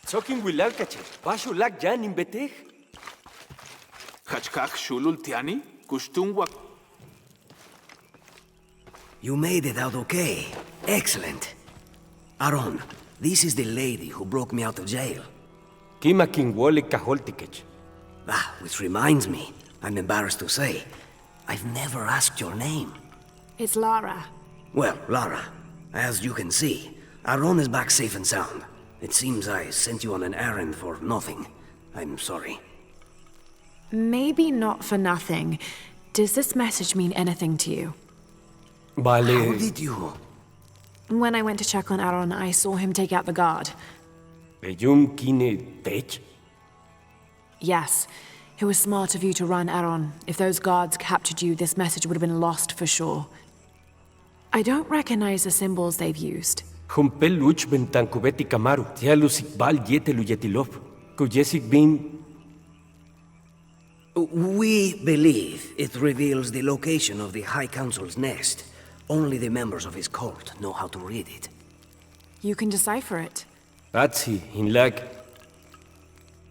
I: Sokin wilakache. Bashulak jan in betech.
G: Hachkach shulul tiani. Kushtungwa.
H: You made it out okay. Excellent. Aaron, this is the lady who broke me out of jail.
I: Kima king wole kaholtikech.
H: Ah, which reminds me, I'm embarrassed to say, I've never asked your name.
C: It's Lara.
H: Well, Lara, as you can see, Aaron is back safe and sound. It seems I sent you on an errand for nothing. I'm sorry.
C: Maybe not for nothing. Does this message mean anything to you?
H: How
I: Vale.
H: did you?
C: When I went to check on Aaron, I saw him take out the guard.
I: Bejum kine tech.
C: Yes, it was smart of you to run Aaron. If those guards captured you, this message would have been lost for sure. I don't recognize the symbols they've used.
I: Humpel luch bentan kubeti kamaru. Tialusik bal yetelu yetilov. Kujesik bin.
H: We believe it reveals the location of the High Council's nest. Only the members of his cult know how to read it.
C: You can decipher it.
I: Atsi in lag.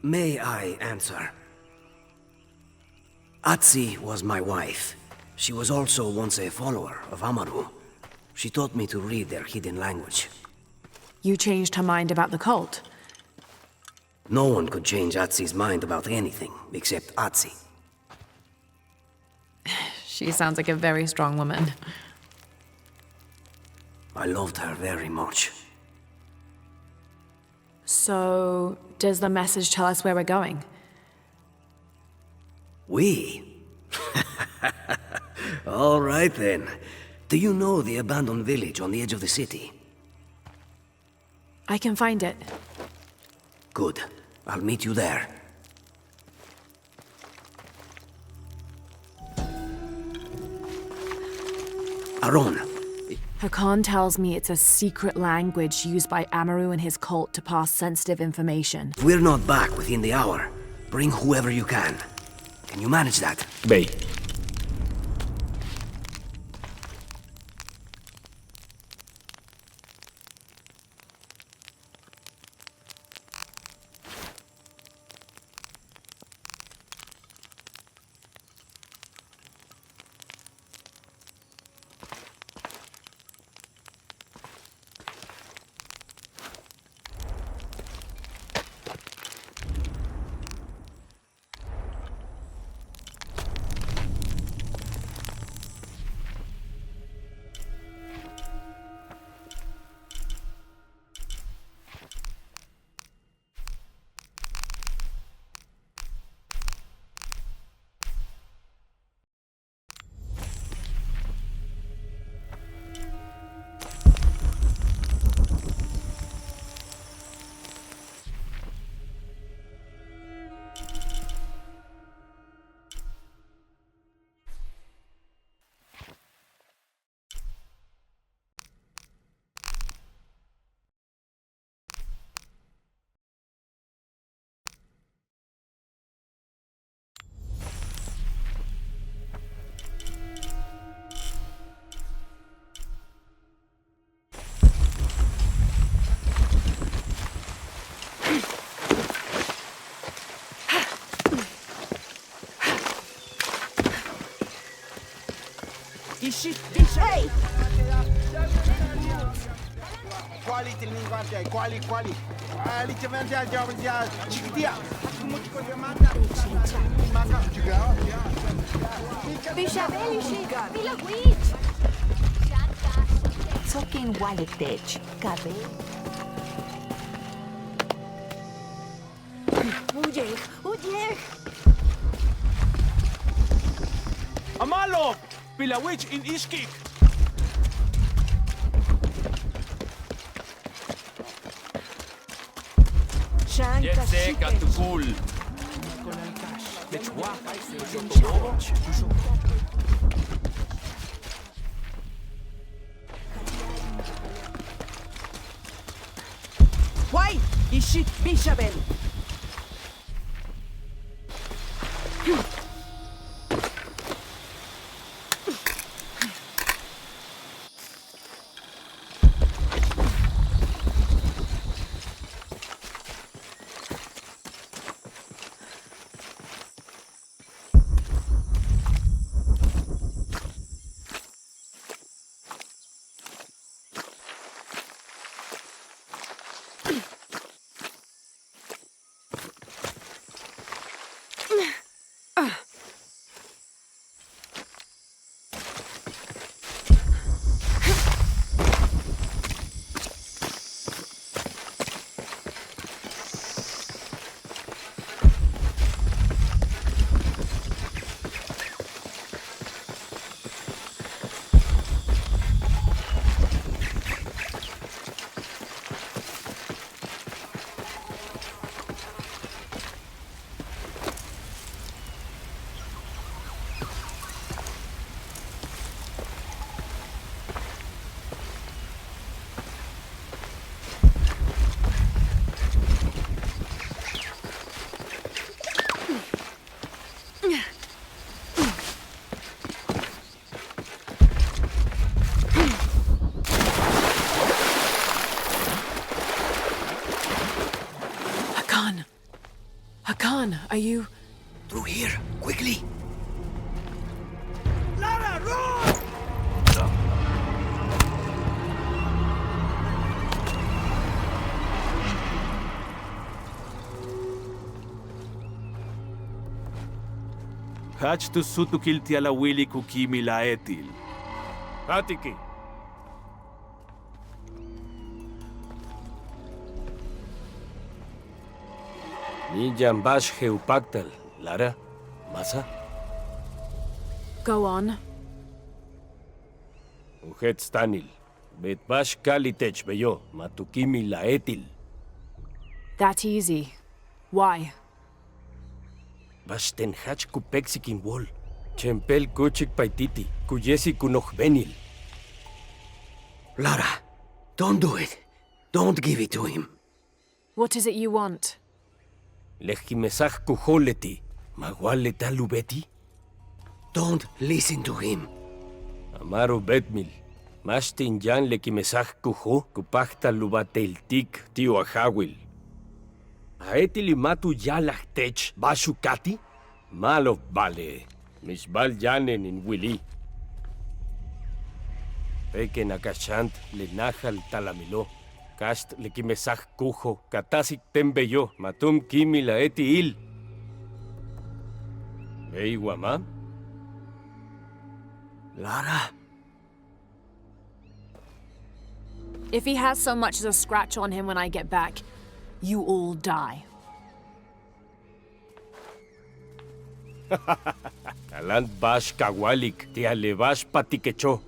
H: May I answer? Atsi was my wife. She was also once a follower of Amaru. She taught me to read their hidden language.
C: You changed her mind about the cult.
H: No one could change Atsi's mind about anything, except Atsi.
C: She sounds like a very strong woman.
H: I loved her very much.
C: So, does the message tell us where we're going?
H: We? All right then. Do you know the abandoned village on the edge of the city?
C: I can find it.
H: Good. I'll meet you there. Aaron,
C: Hakan tells me it's a secret language used by Amaru and his cult to pass sensitive information.
H: if we're not back within the hour, bring whoever you can. Can you manage that?
I: Bay.
A: Hey!
J: Quality linguaggio, quali. Ali che vende a giovane cikitia.
B: Vila witch.
A: Sokin Waletech, Gabe. Ujek!
G: Amalo! Pilawich in Ishkik! Yetse Katukul!
A: Ishit Bishabel.
C: Hakan, are you...
H: Through here, quickly!
J: Lara, run!
G: Hach tu sutu kilti ala wili kukimi la etil.
I: Hatiki. Ninjan bash heupactal, Lara. Masa?
C: Go on.
I: Ujet stanil. Bet bash kalitech beyo, matukimi la etil.
C: That easy. Why?
I: Bash ten hach kupexikin wol. Chempel kuchik paititi, kuyesi kunochbenil.
H: Lara, don't do it. Don't give it to him.
C: What is it you want?
I: Lechimesach kuholeti, maguale talubeti?
H: Don't listen to him.
I: Amaro betmil. Mashtin jan lekimesach kuho, kupachta lubateltik, tio ahawil. Aetili matu yalachtech, bashukati? Malo vale. Mishbal janen in wili. Peke nakashant le nahal talamilo. Kast lekimesach kuho, katasik tembeyo, matum kimi la eti il. Vei guamam?
H: Lara.
C: If he has so much as a scratch on him when I get back, you all die.
I: Alant bash kawalik, te alevash patikecho.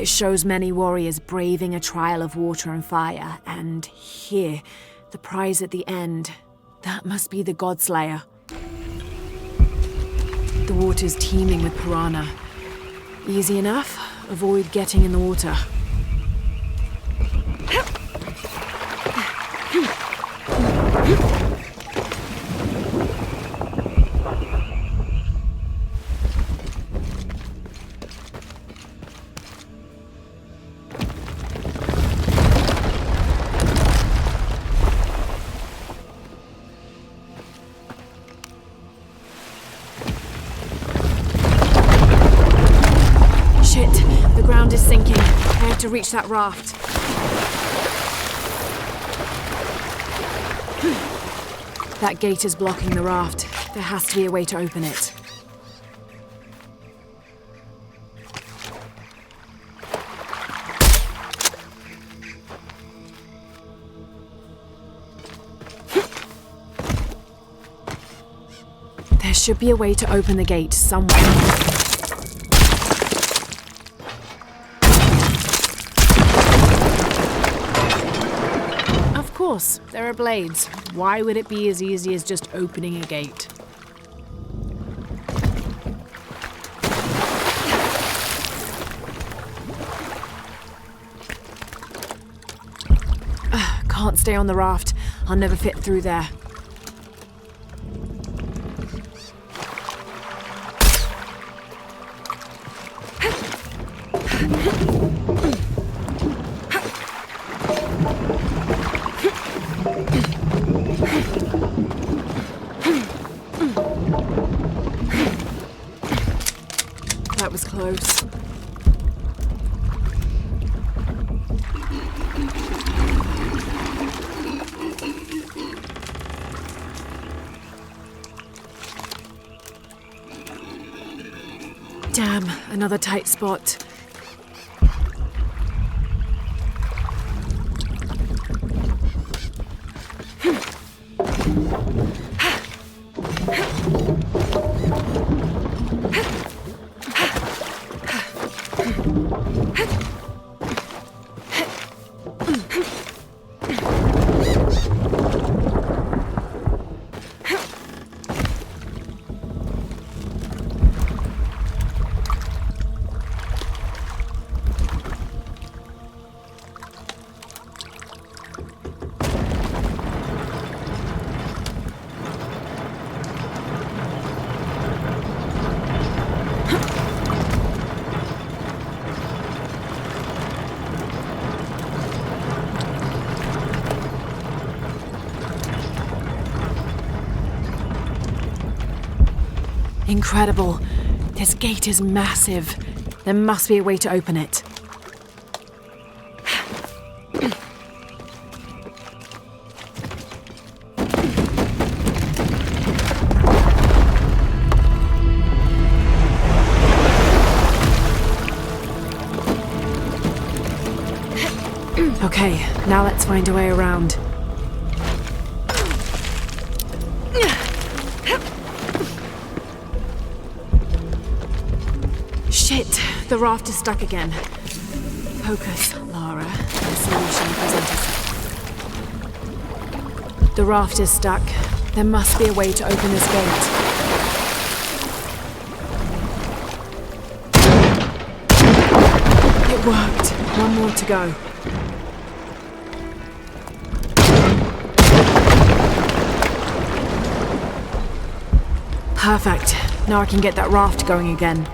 C: It shows many warriors braving a trial of water and fire, and here, the prize at the end. That must be the Godslayer. The water's teeming with piranha. Easy enough. Avoid getting in the water. The ground is sinking. I have to reach that raft. That gate is blocking the raft. There has to be a way to open it. There should be a way to open the gate somewhere. Of course, there are blades. Why would it be as easy as just opening a gate? Can't stay on the raft. I'll never fit through there. That was close. Damn, another tight spot. Incredible. This gate is massive. There must be a way to open it. Okay, now let's find a way around. Shit, the raft is stuck again. Focus, Lara. The solution presents itself. The raft is stuck. There must be a way to open this gate. It worked. One more to go. Perfect. Now I can get that raft going again.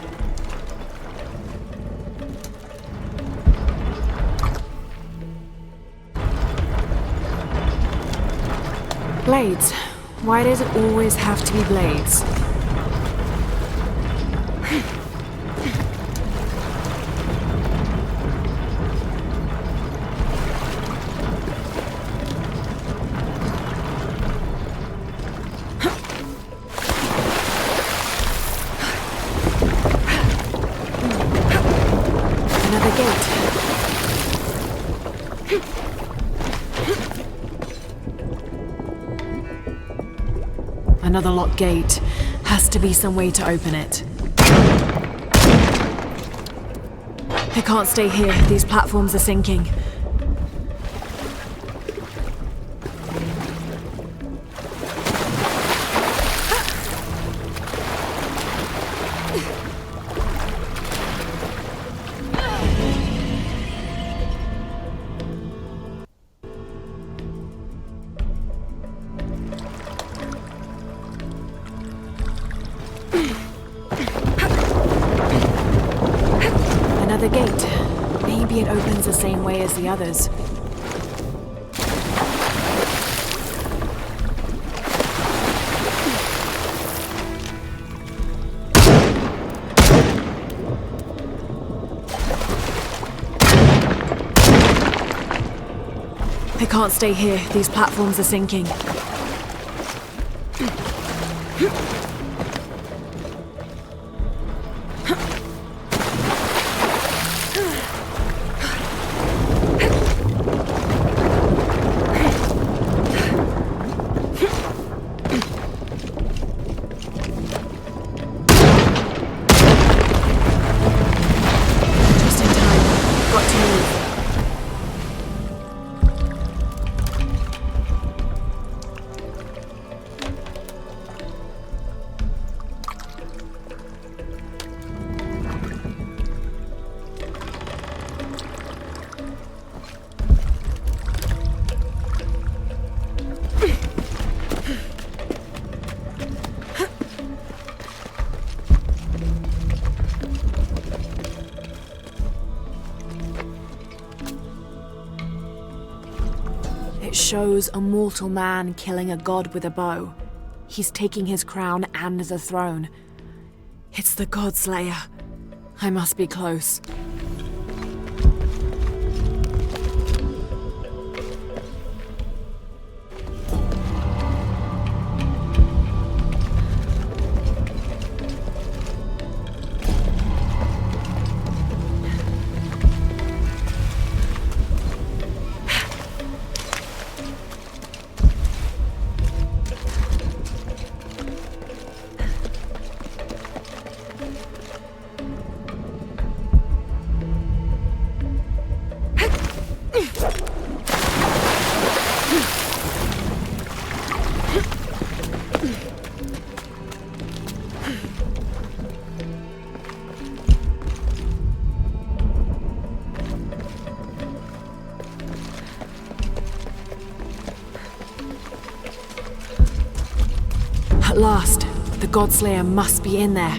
C: Blades. Why does it always have to be blades? Another gate. Another locked gate. Has to be some way to open it. I can't stay here. These platforms are sinking. Another gate. Maybe it opens the same way as the others. I can't stay here. These platforms are sinking. Just in time. Got to move. It shows a mortal man killing a god with a bow. He's taking his crown and the throne. It's the Godslayer. I must be close. At last, the Godslayer must be in there.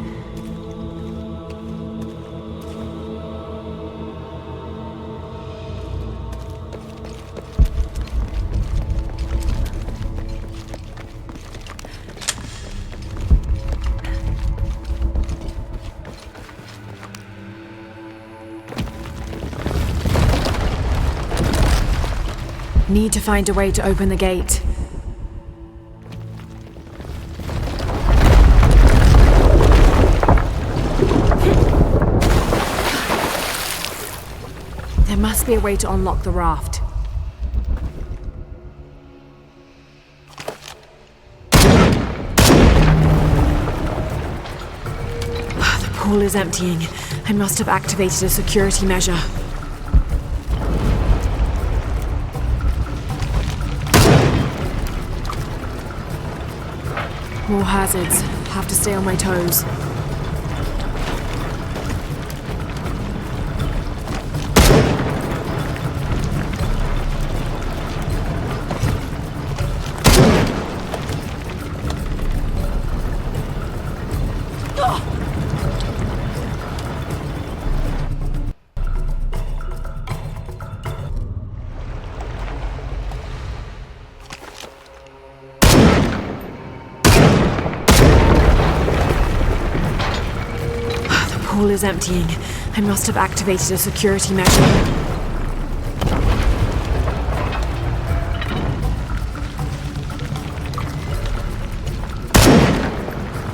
C: Need to find a way to open the gate. There must be a way to unlock the raft. The pool is emptying. I must have activated a security measure. More hazards. Have to stay on my toes. The pool is emptying. I must have activated a security measure.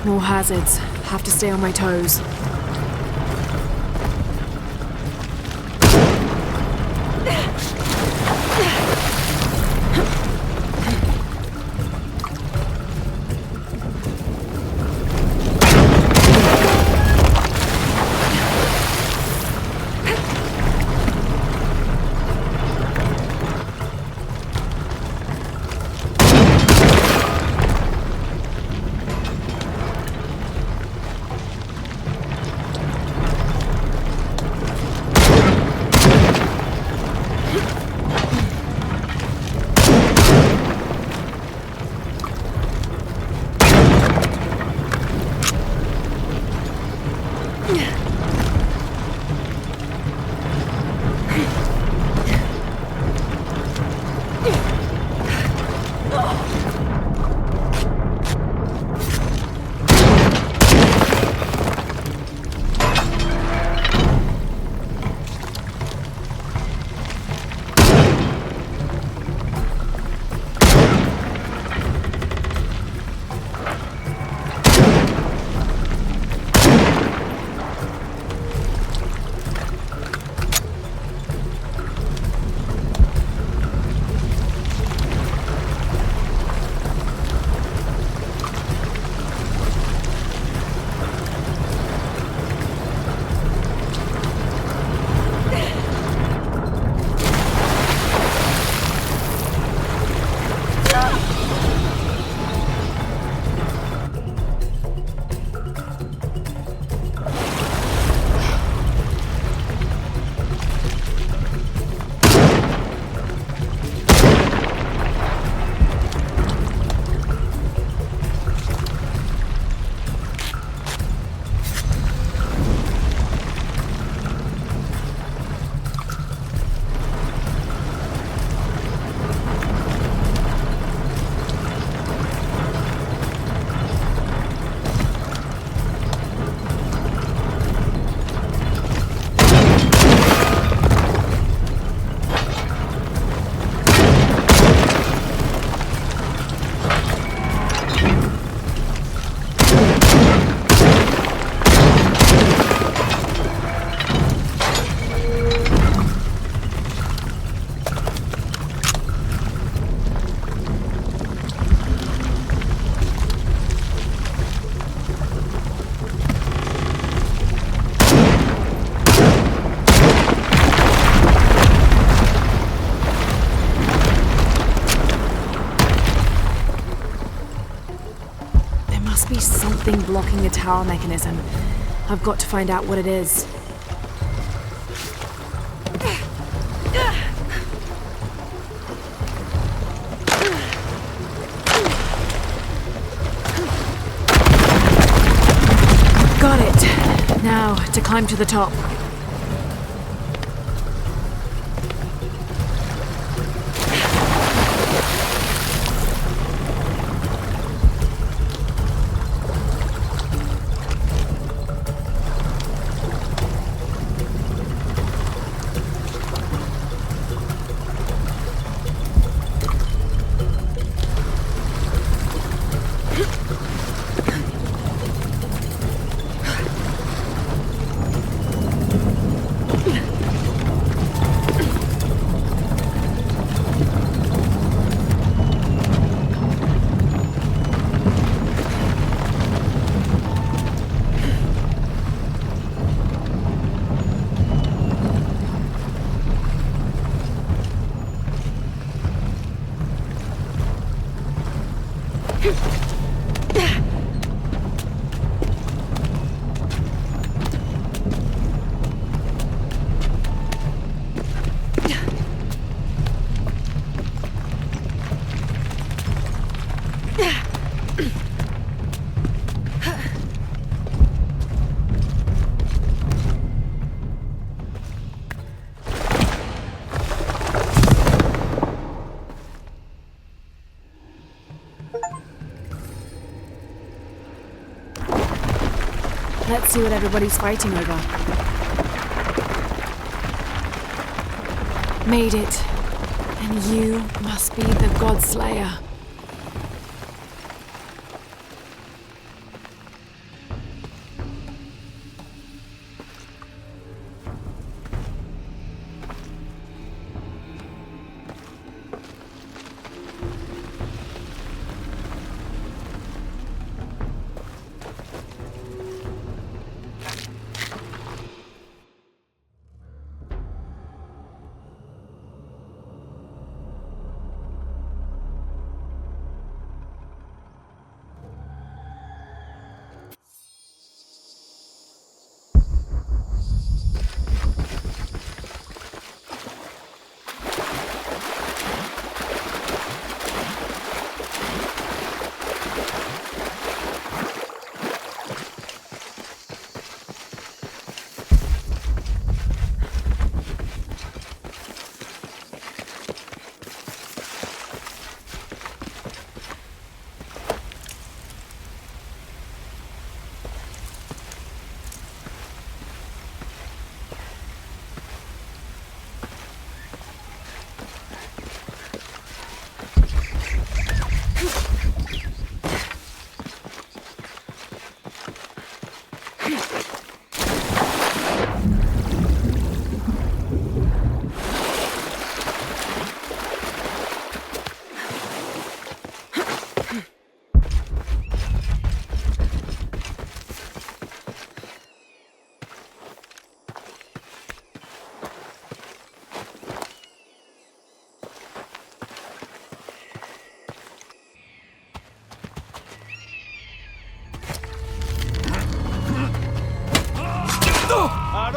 C: More hazards. Have to stay on my toes. must be something blocking the tower mechanism. I've got to find out what it is. Got it. Now, to climb to the top. Let's see what everybody's fighting over. Made it. And you must be the Godslayer.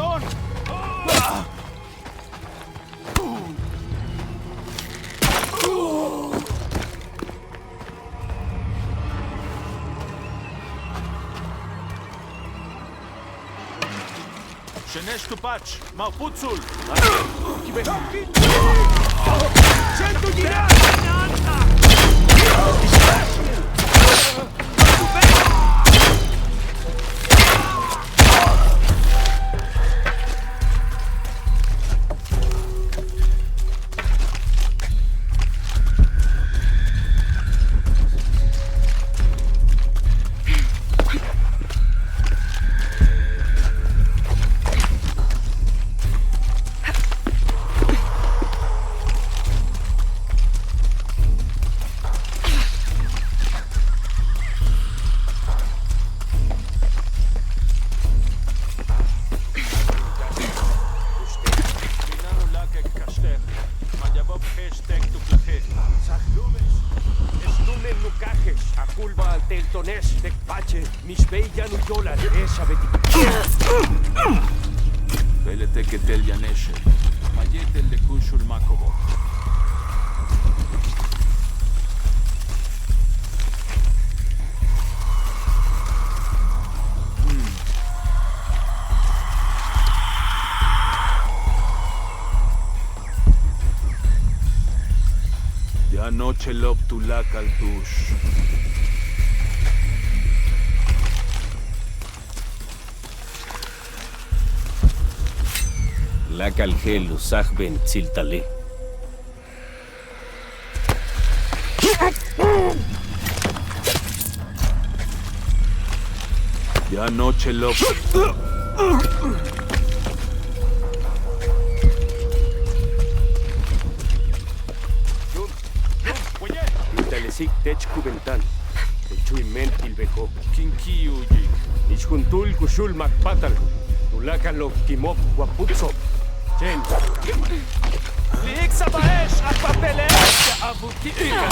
G: Aaron! Shenesh Tupach, Mauputzul! Sento girare!
I: el tonesh de pache, mishbei ya no yola, esha beti.
G: Velete que tel yaneshe. Mayetel de kushul makobo. Ya noche lob tulak al tush.
I: La calgel usaj ben tziltale.
G: Ya noche lob.
I: Talesik tech kubentan. Techui mentil bejo.
G: Kinki uyi.
I: Ichuntul kushul makpatal. Tulaka lo kimok guaputso. Chen.
G: Liiksa baesh apapelesh abutika.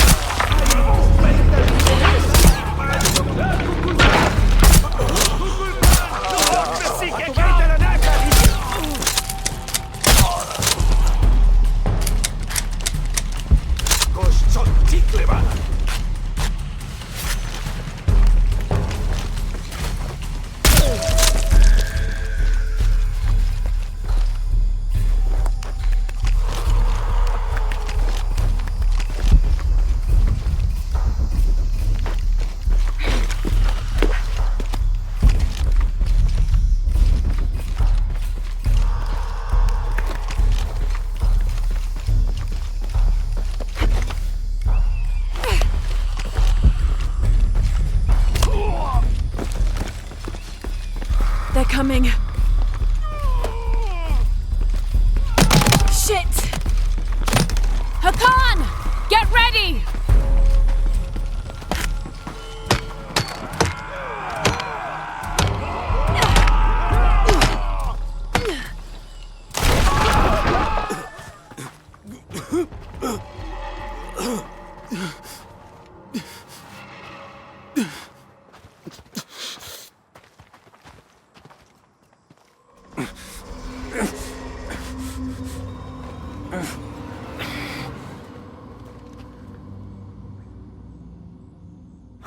E: They're coming. Shit!
C: Hakan! Get ready!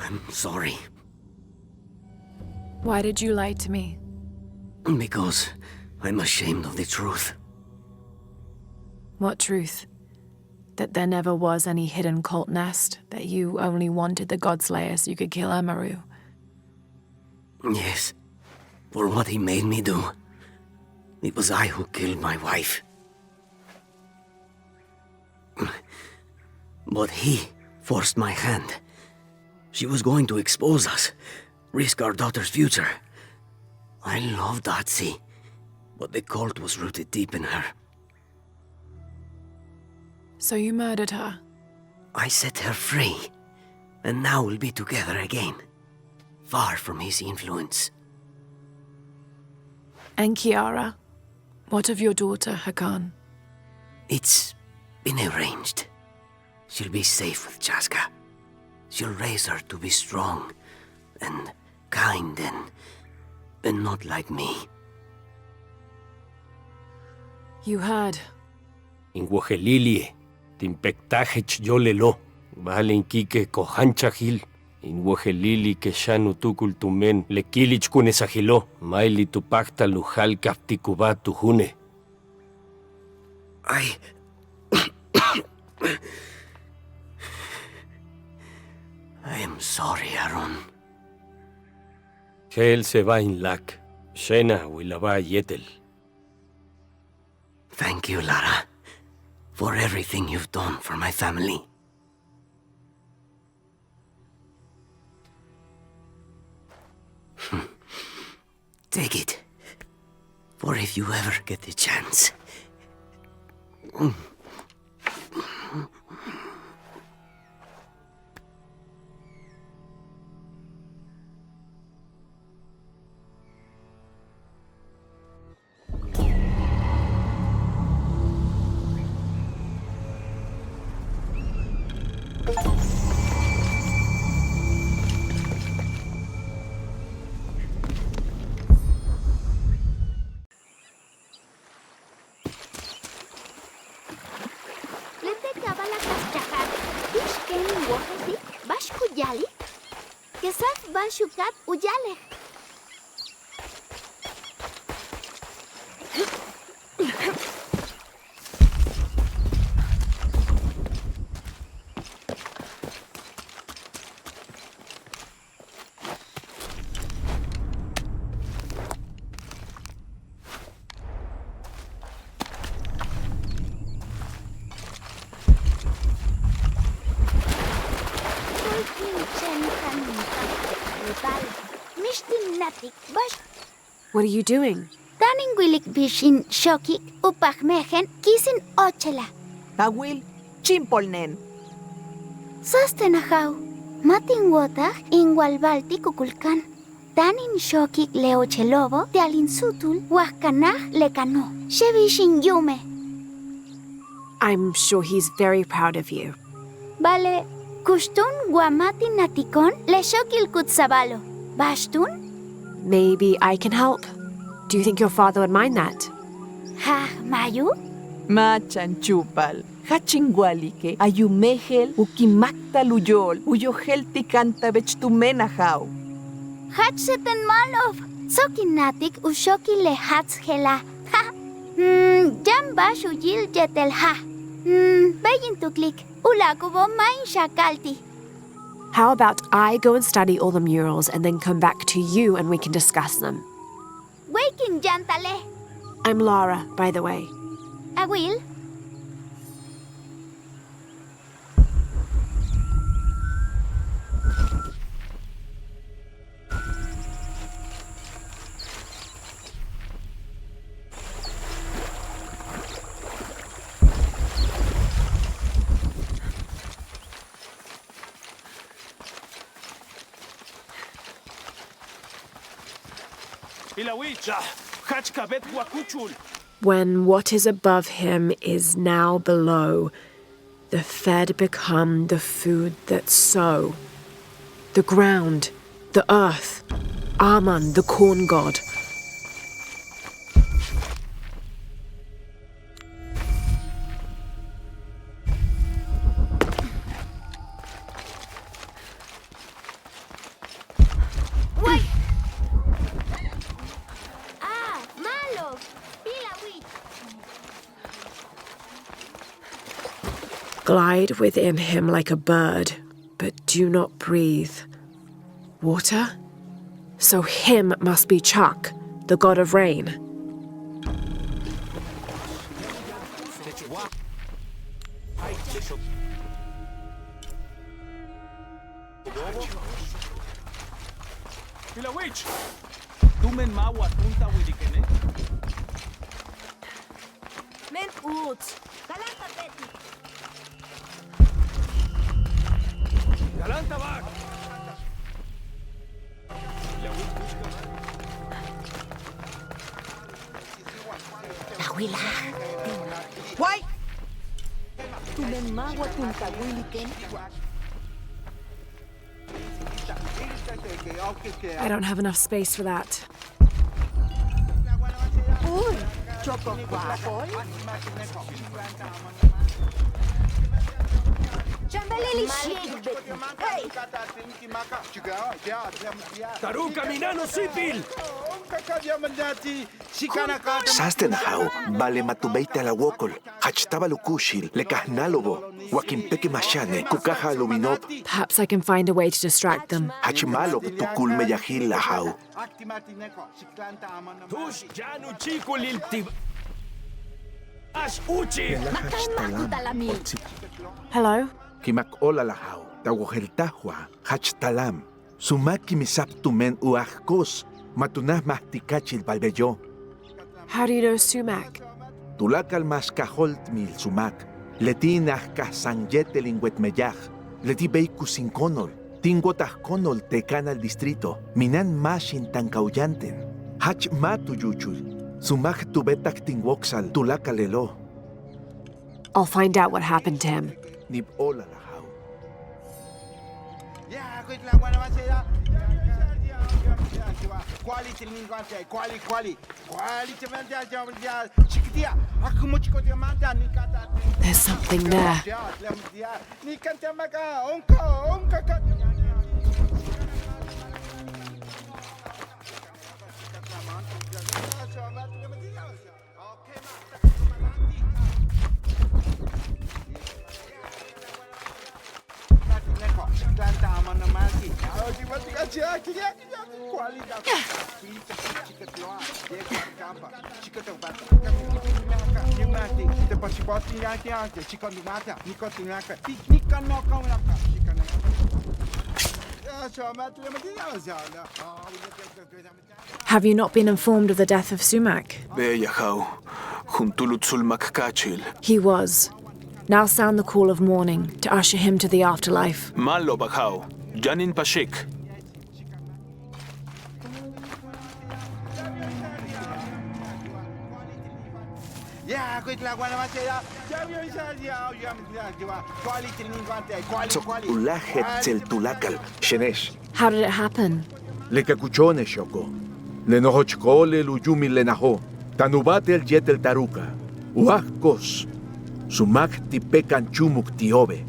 H: I'm sorry.
E: Why did you lie to me?
H: Because I'm ashamed of the truth.
E: What truth? That there never was any hidden cult nest? That you only wanted the Godslayer so you could kill Amaru?
H: Yes. For what he made me do. It was I who killed my wife. But he forced my hand. She was going to expose us, risk our daughter's future. I loved Atsi, but the cult was rooted deep in her.
E: So you murdered her?
H: I set her free, and now we'll be together again, far from his influence.
E: And Kiara? What of your daughter, Hakan?
H: It's been arranged. She'll be safe with Chaska. She'll raise her to be strong and kind and not like me.
E: You heard.
I: In Wohelilie, timpectajech yolelo. Valen kike kohanchahil. In Wohelili que shanu tukultumen le kilich kunesahilo. Maili tupakta lujal kaftikuba tujune.
H: I am sorry, Aaron.
I: Hel se va in lak. Shena wilaba yetel.
H: Thank you, Lara, for everything you've done for my family. Take it, for if you ever get the chance.
B: Bashukat uyalej.
C: What are you doing?
B: Tanin wilik bishin shokik upagmegen kisin ochela.
A: Awil, chimpolnen.
B: Sastenajau. Matin wotag in walbalti kukulkan. Tanin shokik leochelobo te alinsutul huascanaj lekano. Shevishin yume.
C: I'm sure he's very proud of you.
B: Vale, kustun guamatin natikon le shokil kutsabalo. Bashtun?
C: Maybe I can help. Do you think your father would mind that?
B: Ha, mayu?
A: Machan chupal. Hachingualique, ayumehel, ukimakta luyol, uyohel tikanta bechtumenajau.
B: Hatcheten malov. Sokinatik ushoki le hatshela. Ha! Jam bashu yil jetel ha. Beyin tuklik. Ulakubo main shakalti.
C: How about I go and study all the murals and then come back to you and we can discuss them?
B: Waking jantale.
C: I'm Lara, by the way.
B: I will.
G: Ilawicha, hachkabet guacuchul.
C: When what is above him is now below, the fed become the food that sow. The ground, the earth, Aman, the corn god.
B: Wait! Ah, malo! Pilawit!
C: Glide within him like a bird, but do not breathe. Water? So him must be Chak, the god of rain.
G: Pilawich! Tumen mawa tunta wilikene?
A: Men uts.
B: Kalanta Betty!
I: ¡Galanta back!
A: Why? Tumen magua tuntawiliken.
C: I don't have enough space for that.
A: Uy, choco guapo.
B: Chambelili shik! Hey!
I: ¡Taru caminano sipil!
K: Sastenhau, vale matubeite a la wokol, hachtaba lukushil, le kahnalobo, wakimpeke mashane, kukaha lubinop,
C: Perhaps I can find a way to distract them.
K: hachimalob tukul meyahil lahau.
I: ¡Tush yanu chico lilti! ¡Ash uchi!
C: Hello?
K: Kimak ola lahau, tawoheltahua, hachtalam, sumaki misaptumen uajkos, matunah mahtikachil balbeyo.
C: How do you know Sumac?
K: Tulakal mas kaholtmil sumak, letinah kasanyete lingüetmeyaj, leti beiku sinconol, tingotajconol tecan al distrito, minan mashin tancauyanten, hach matu yuchul, sumak tubetak tinwoxal tulakalelo,
C: I'll find out what happened to him.
K: nib ola lahau.
C: There's something there.
E: Have you not been informed of the death of Sumac?
K: Bella hau. Juntulutsulmak kachil.
E: He was. Now sound the call of mourning to usher him to the afterlife.
K: Malo bahau. Janin pashik. Ulahet zel tulakal. Shenesh.
E: How did it happen?
K: Le cacuchone shoko. Le nohochkole luyumi le naho. Tanubatel yetel taruka. Uakos. Sumak tipekan chumuk tiobe.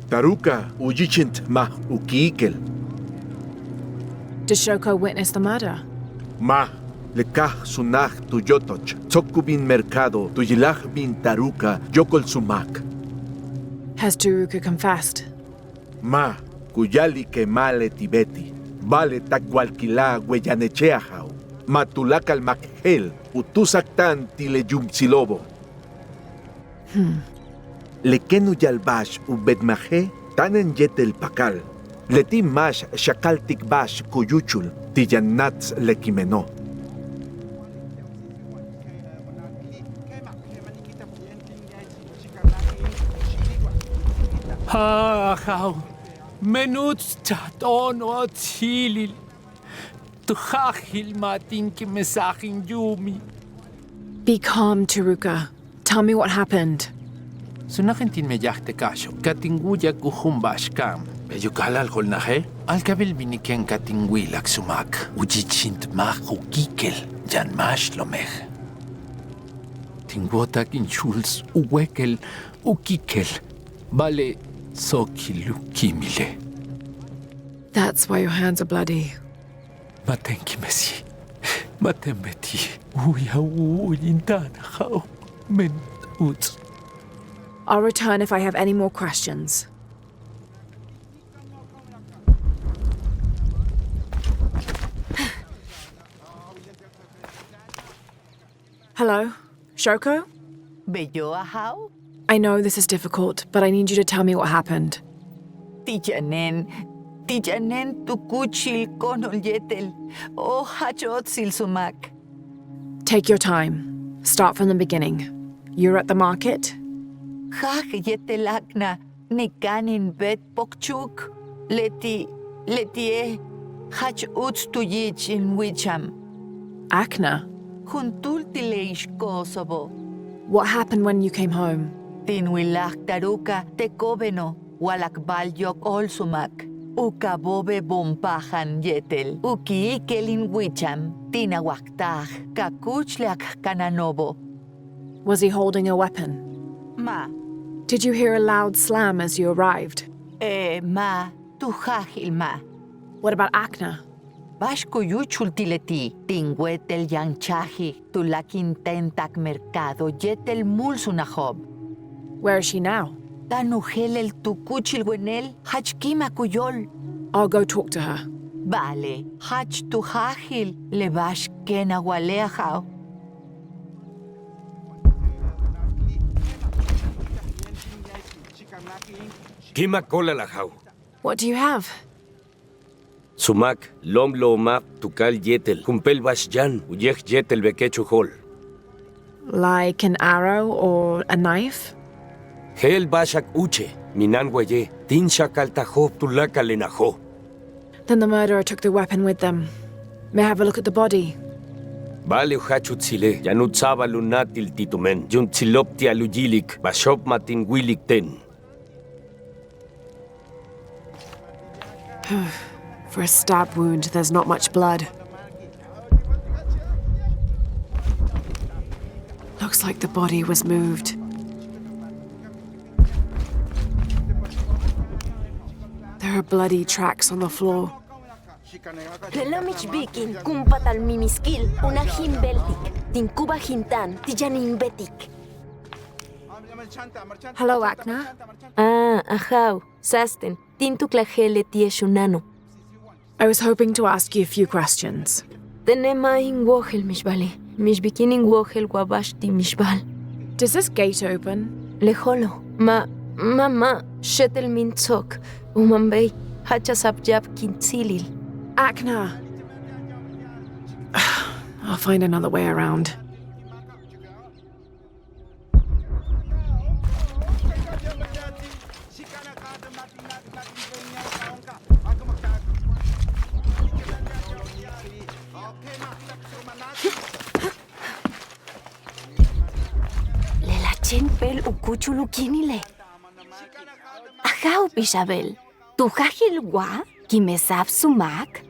K: Taruka ujichint mah ukiikel.
E: Did Shoko witness the murder?
K: Ma. Lekah sunach tu yotoch. Tsokubin mercado. Tu yilach bin taruka. Yokol sumak.
E: Has Taruka confessed?
K: Ma. Kuyali que male tibeti. Vale takwalkila hueyanecheahau. Matulakal makhel. Utusaktan tile yumtsilobo. Lekenu yalbash ubedmaje tanen yetel pakal. Leti mash shakaltik bash kuyuchul tiyannats lekimeno.
G: Hau. Menut chaton o chilil. Tuhachil matin que mesahin yumi.
E: Be calm, Taruka. Tell me what happened.
G: Sunagentin me yahte kasho. Katinguya kuhumbashkam. Beyukala al holnaje. Al kabil biniken katinguilak sumak. Ujichint mach ukikel. Jan mash lomech. Tinguotak in shuls uwekel ukikel. Vale sokilu kimile.
E: That's why your hands are bloody.
G: Matenki mesi. Matembeti. Uya uyintana hao. Men uts.
E: I'll return if I have any more questions. Hello? Shoko?
D: Beyoa hao?
E: I know this is difficult, but I need you to tell me what happened.
D: Tijanen tukuchil konol yetel. O hachotsil sumak.
E: Take your time. Start from the beginning. You're at the market?
D: Hach yetelakna nikanin bet pokchuk. Leti hach uts tuyich in wicham.
E: Akna?
D: Juntultileish Kosovo.
E: What happened when you came home?
D: Tinwilach taruka tekobeno. Walakbal yok olsumak. Ukabobe bompahan yetel. Ukiikelin wicham. Tinawaktah. Kakuchlak kananobo.
E: Was he holding a weapon?
D: Ma.
E: Did you hear a loud slam as you arrived?
D: Ma. Tuhahil ma.
E: What about Akna?
D: Bashkuyuchul tileti. Tingwetel yanchahi. Tulakintentak mercado. Yetel mulsunahob.
E: Where is she now?
D: Tanujel el tukuchil wenel. Hachkima kuyol.
E: I'll go talk to her.
D: Vale. Hach tuhahil. Levash kena waleahao.
I: Kima kola lahau.
E: What do you have?
I: Sumak, lom lo map tukal yetel. Kumpel basjan, uyech yetel bekechu hol.
E: Like an arrow or a knife?
I: Hel bashak uche, minan waye, tin shakal tajo tulaka lenajo.
E: Then the murderer took the weapon with them. May I have a look at the body?
I: Vale uhachut sile, yanut saba lunatil titumen, jun tsilopti aluyilik, bashop matin wilik ten.
E: For a stab wound, there's not much blood. Looks like the body was moved. There are bloody tracks on the floor.
L: Lelamich bikin, kumpatal mimiskil, una himbeltik, tinkuba hintan, tijanin betik.
E: Hello, Akna.
L: Ahau, sasten, tintuklajele tieshunano.
C: I was hoping to ask you a few questions.
L: Tenema in wohel mishbali. Mishbikin in wohel wabashti mishbal.
C: Does this gate open?
L: Leholo. Mama, shetel min tzok. Umambei. Hachasap jab kintzilil.
C: Akna. I'll find another way around.
L: Lelachen pel ukuchulukinile. Ahau Isabel. Tu hahil wa? Kimesab sumak?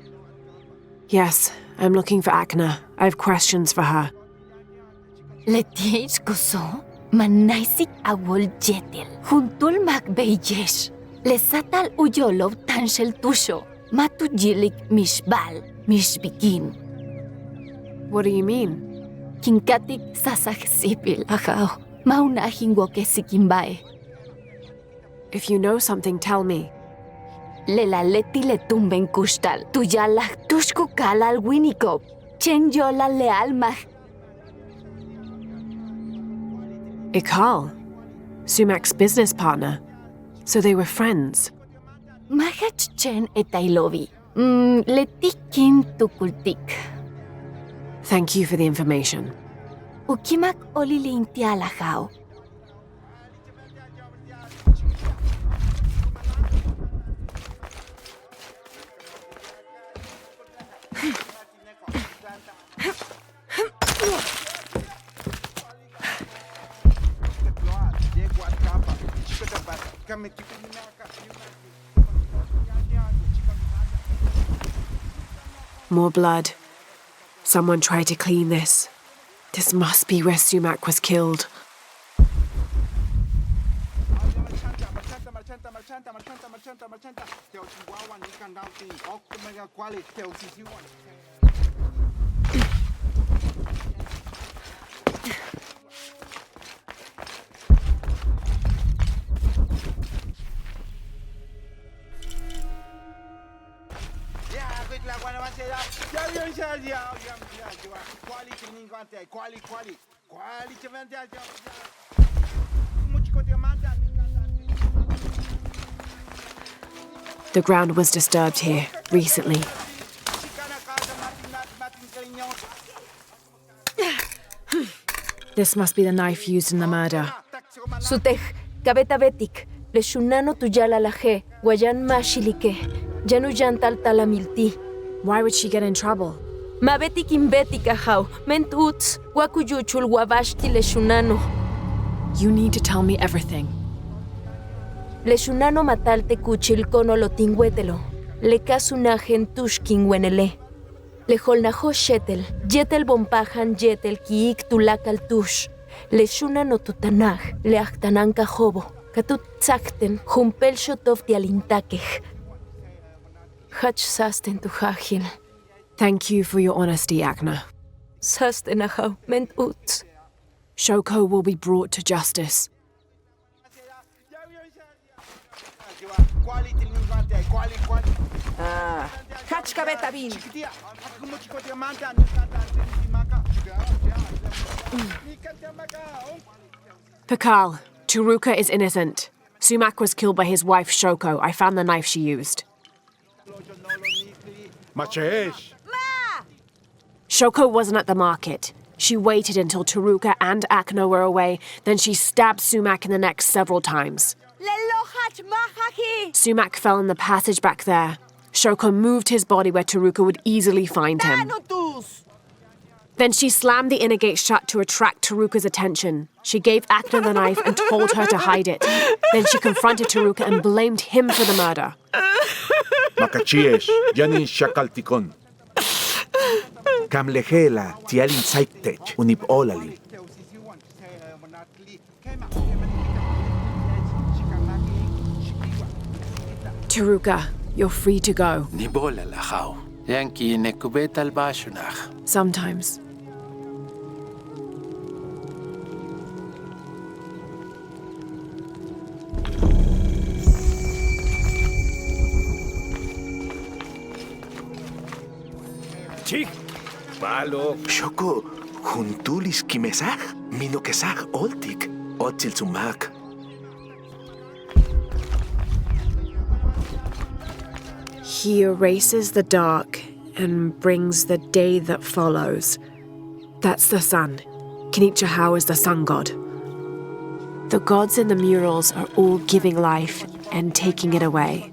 C: Yes, I'm looking for Akna. I have questions for her.
L: Letiech koso? Manaisik awol jetel. Juntul makbeyesh. Lesatal uyolov tanshel tusho. Matujilik mishbal. Mishbikin.
C: What do you mean?
L: Kinkatik sasaj sipil ahao. Maunahin wokesikimbae.
C: If you know something, tell me.
L: Lela leti le tumben kustal. Tuyala tushku kalal winikop. Chen yola leal mah.
C: Ikal, Sumak's business partner. So they were friends.
L: Mahach chen etailovi. Letikin tukultik.
C: Thank you for the information.
L: Ukimak olilintialahao.
C: More blood. Someone tried to clean this. This must be where Sumak was killed. The ground was disturbed here recently. This must be the knife used in the murder.
L: Sutej, kabeta betik. Le shunano tuyala laje. Wayan mashilike. Janu jantal talamilti.
C: Why would she get in trouble?
L: Mabetik imbetik ahau. Mentuts. Wakuyuchul wabashti le shunano.
C: You need to tell me everything.
L: Le shunano matalte kuchil kono lo tingüetelo. Le kasunajen tushkin wenele. Le holnajo shetel. Yetel bompajan yetel kiik tulakal tush. Le shunano tutanaj. Le achtananka jobo. Katut tzakten. Jumpel shotov tialintakej. Hach sasten tu hajil.
C: Thank you for your honesty, Akna.
L: Sasten ahau. Mentuts.
C: Shoko will be brought to justice. Pakal, Turuka is innocent. Sumak was killed by his wife Shoko. I found the knife she used.
K: Machesh!
C: Shoko wasn't at the market. She waited until Turuka and Akna were away, then she stabbed Sumak in the neck several times. Sumak fell in the passage back there. Shoko moved his body where Turuka would easily find him. Then she slammed the inner gate shut to attract Turuka's attention. She gave Akna the knife and told her to hide it. Then she confronted Turuka and blamed him for the murder.
K: Makachiesh, Janin Shakaltikon. Kamlehela, Tialin Saiktech, Unip Olali.
C: Turuka, you're free to go.
G: Nibola lahau. Yankee nekubet al bashunach.
C: Sometimes.
I: Chich. Malo.
K: Shoko, juntulis kimesaj, minokesaj oltik, otzil sumak.
C: He erases the dark and brings the day that follows. That's the sun. Kinichahau is the sun god. The gods in the murals are all giving life and taking it away.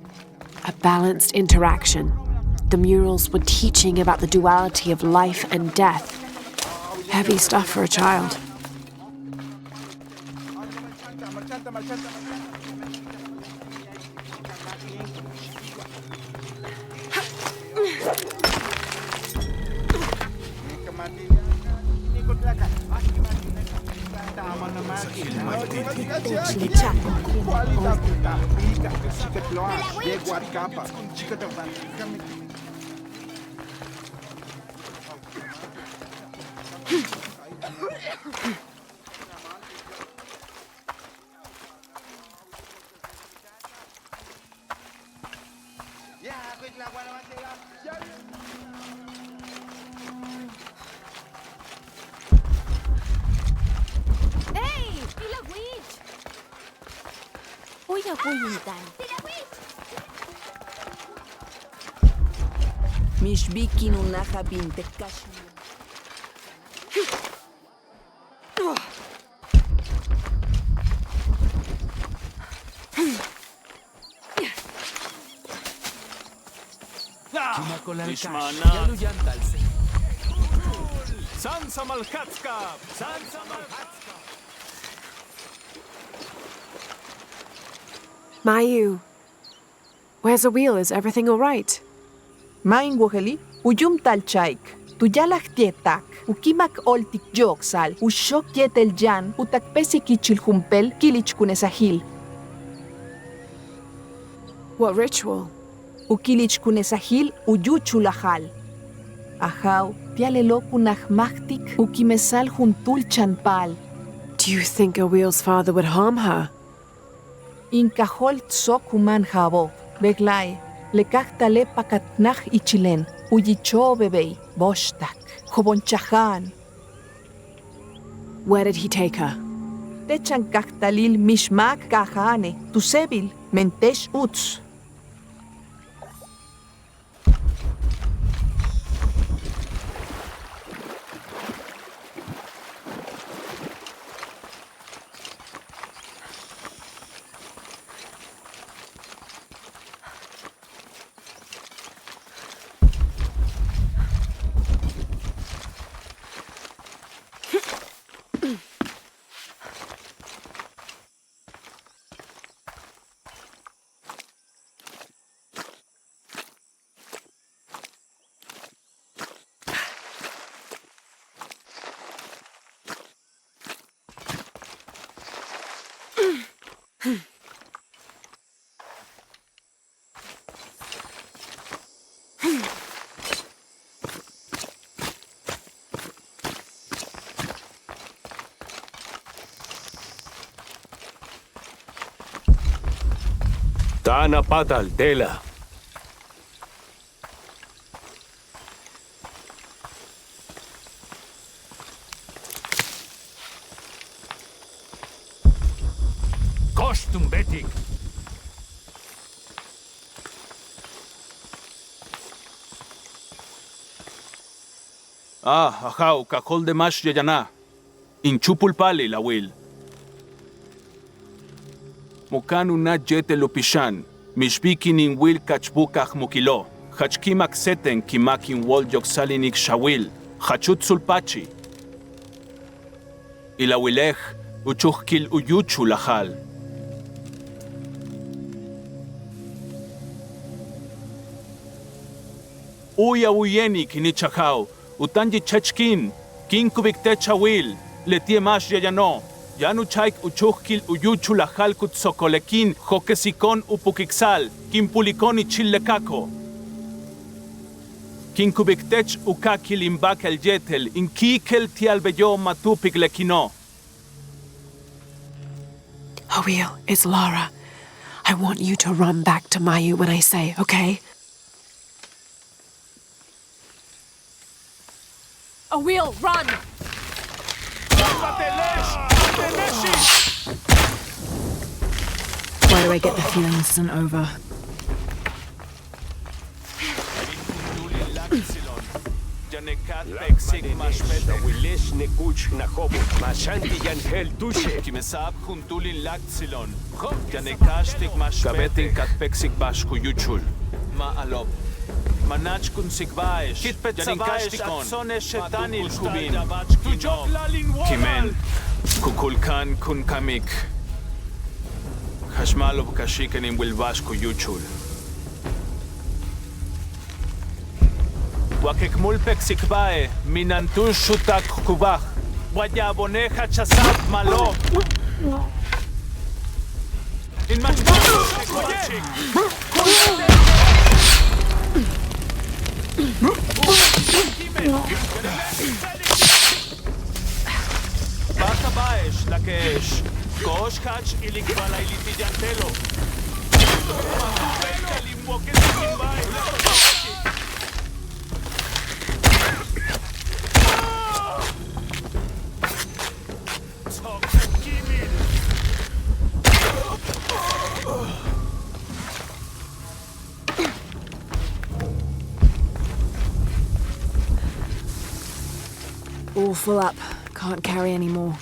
C: A balanced interaction. The murals were teaching about the duality of life and death. Heavy stuff for a child.
A: Mishbiki nunaja bintekashi.
I: Sansa Malkatska! Sansa Malkatska!
C: Mayu, where's the wheel? Is everything all right?
A: Main wogeli, uyum talchaik, tuyalaj tietak, ukimak oltik yoksal, ushok yetel jan, utakpesi kichil humpel, kilich kunesahil.
C: What ritual?
A: Ukilich kunesahil, uyuchulahal. Ajau, tialelo kunahmachtik, ukimesal juntul chanpal.
C: Do you think Awil's father would harm her?
A: Inkahol tzok human jabo, beglai. Lekachtale pakatnach ichilen, uyicho bebei, bostak, jobonchahan.
C: Where did he take her?
A: Techan kachtalil mishmak kahane, tusebil, mentesh uts.
I: Tana patal dela. Kostum betik.
M: Ajau, cajol de mash yayana. Inchupul pali la will. Mokanu na jete lopishan, mishbikin in will kachbukach mokilo, hachkimak seten kimakin wol yoksalinik shawil, hachut sulpachi. Ilawilech, uchuchkil uyuchu lahal. Uya uyeni kinichahau, utanji chachkin, kinkubik techawil, letie mash yayano. Yanu chaik uchuchkil uyuchu lahal kutsokolekin, jokesikon upukixal, kimpulikon ichillekako. Kinkubiktech ukakil imbak el yetel, inkikel tialbeyo matupik lekino.
C: Awil, it's Lara. I want you to run back to Mayu when I say, okay? A wheel, run! Why do I get the feeling this isn't over?
M: Manach kun sigbaesh. Kit pet savaesh aksone shetanil kubin. Kimen. Kukulkan kun kamik. Hashmalov kashikan in wilvash kuyuchul. Wakek mulpek sikbae. Minantush shutak kubach. Wayaboneja chasat malo. In Basta baesh, la kesh. Kosh kach ilikvala ilitijantelo.
C: All full up. Can't carry any more.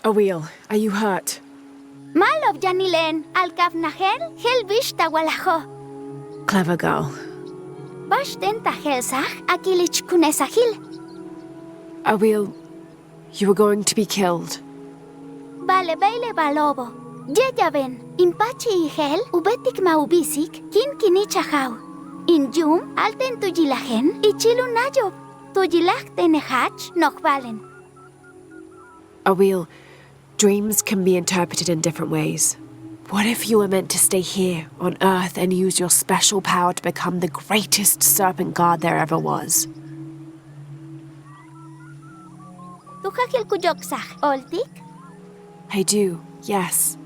C: A wheel, are you hurt?
B: Malov Janilen, Alkavnahel, Helvish Tawalajo.
C: Clever girl.
B: Bashten Tahelsach, Akilich Kunesahil.
C: A wheel, you were going to be killed.
B: Vale Baile Balobo. Yeyaven, Impachi Hel, Ubetik Maubisik, Kin Kinichahau. In Yum, Alten Tuyilajen, Ichilunayob. Tuyilach Tenehach, Nochvalen.
C: A wheel, dreams can be interpreted in different ways. What if you were meant to stay here, on Earth, and use your special power to become the greatest serpent god there ever was?
B: Tuhakil Kuyoksach, Oltik?
C: I do, yes.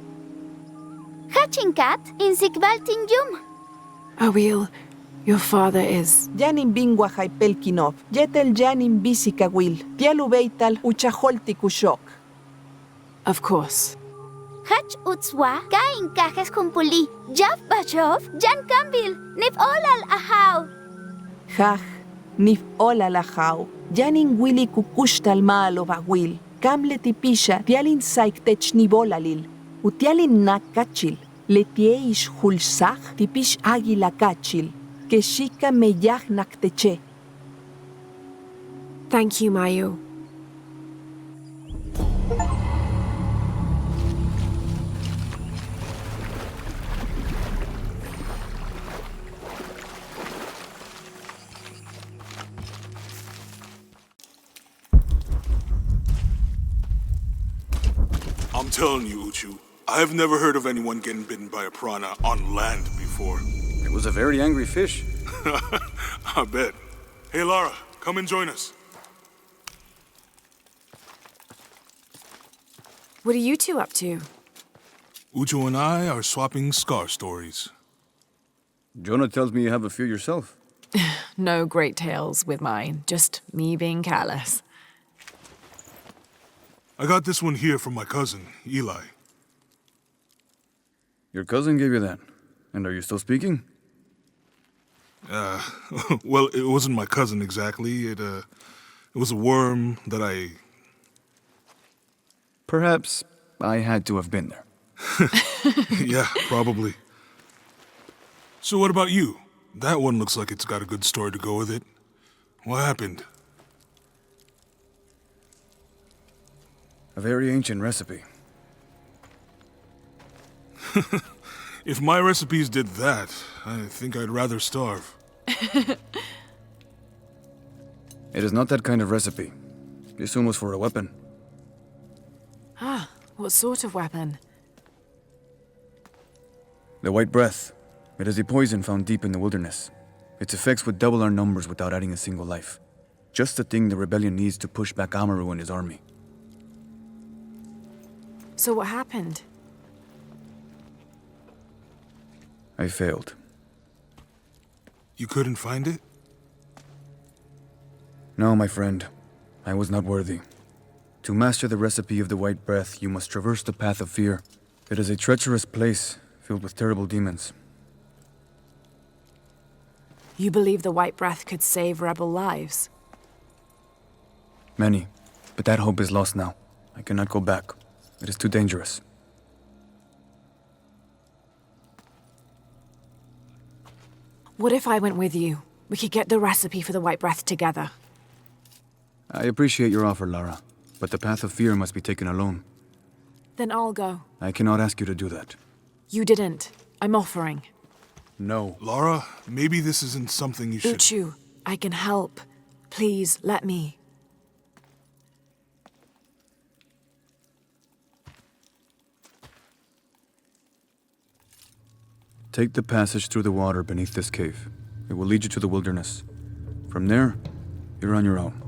B: Hachinkat, in Sikvaltin Yum.
C: A wheel, your father is...
A: Janin bingwa haipelkinov, yetel janin bisikawil, tialubeital uchajolti kushok.
C: Of course.
B: Hach Utswa, Kain Kajes Kumpuli, Jaf Bachov, Jan Kambil, Nif Olal Ahau.
A: Jaj, nif ola lajau, janin wili kukushtal maalo bagwil, kamle tipisha, tialin saiktech nibolalil, utialin nakachil, letieish hulsach, tipish águila kachil, que shika meyaj nakteche.
C: Thank you, Mayu.
N: I'm telling you, Uchu, I have never heard of anyone getting bitten by a piranha on land before.
O: It was a very angry fish.
N: I bet. Hey, Lara, come and join us.
C: What are you two up to?
N: Uchu and I are swapping scar stories.
O: Jonah tells me you have a few yourself.
C: No great tales with mine, just me being careless.
N: I got this one here from my cousin, Eli.
O: Your cousin gave you that. And are you still speaking?
N: Well, it wasn't my cousin exactly. It was a worm that I...
O: Perhaps I had to have been there.
N: Yeah, probably. So what about you? That one looks like it's got a good story to go with it. What happened?
O: A very ancient recipe.
N: If my recipes did that, I think I'd rather starve.
O: It is not that kind of recipe. This one was for a weapon.
C: Ah, what sort of weapon?
O: The White Breath. It is a poison found deep in the wilderness. Its effects would double our numbers without adding a single life. Just the thing the rebellion needs to push back Amaru and his army.
C: So what happened?
O: I failed.
N: You couldn't find it?
O: No, my friend. I was not worthy. To master the recipe of the White Breath, you must traverse the path of fear. It is a treacherous place, filled with terrible demons.
C: You believe the White Breath could save rebel lives?
O: Many. But that hope is lost now. I cannot go back. It is too dangerous.
C: What if I went with you? We could get the recipe for the White Breath together.
O: I appreciate your offer, Lara, but the path of fear must be taken alone.
C: Then I'll go.
O: I cannot ask you to do that.
C: You didn't. I'm offering.
O: No.
N: Lara, maybe this isn't something you should...
C: Uchu, I can help. Please, let me.
O: Take the passage through the water beneath this cave. It will lead you to the wilderness. From there, you're on your own.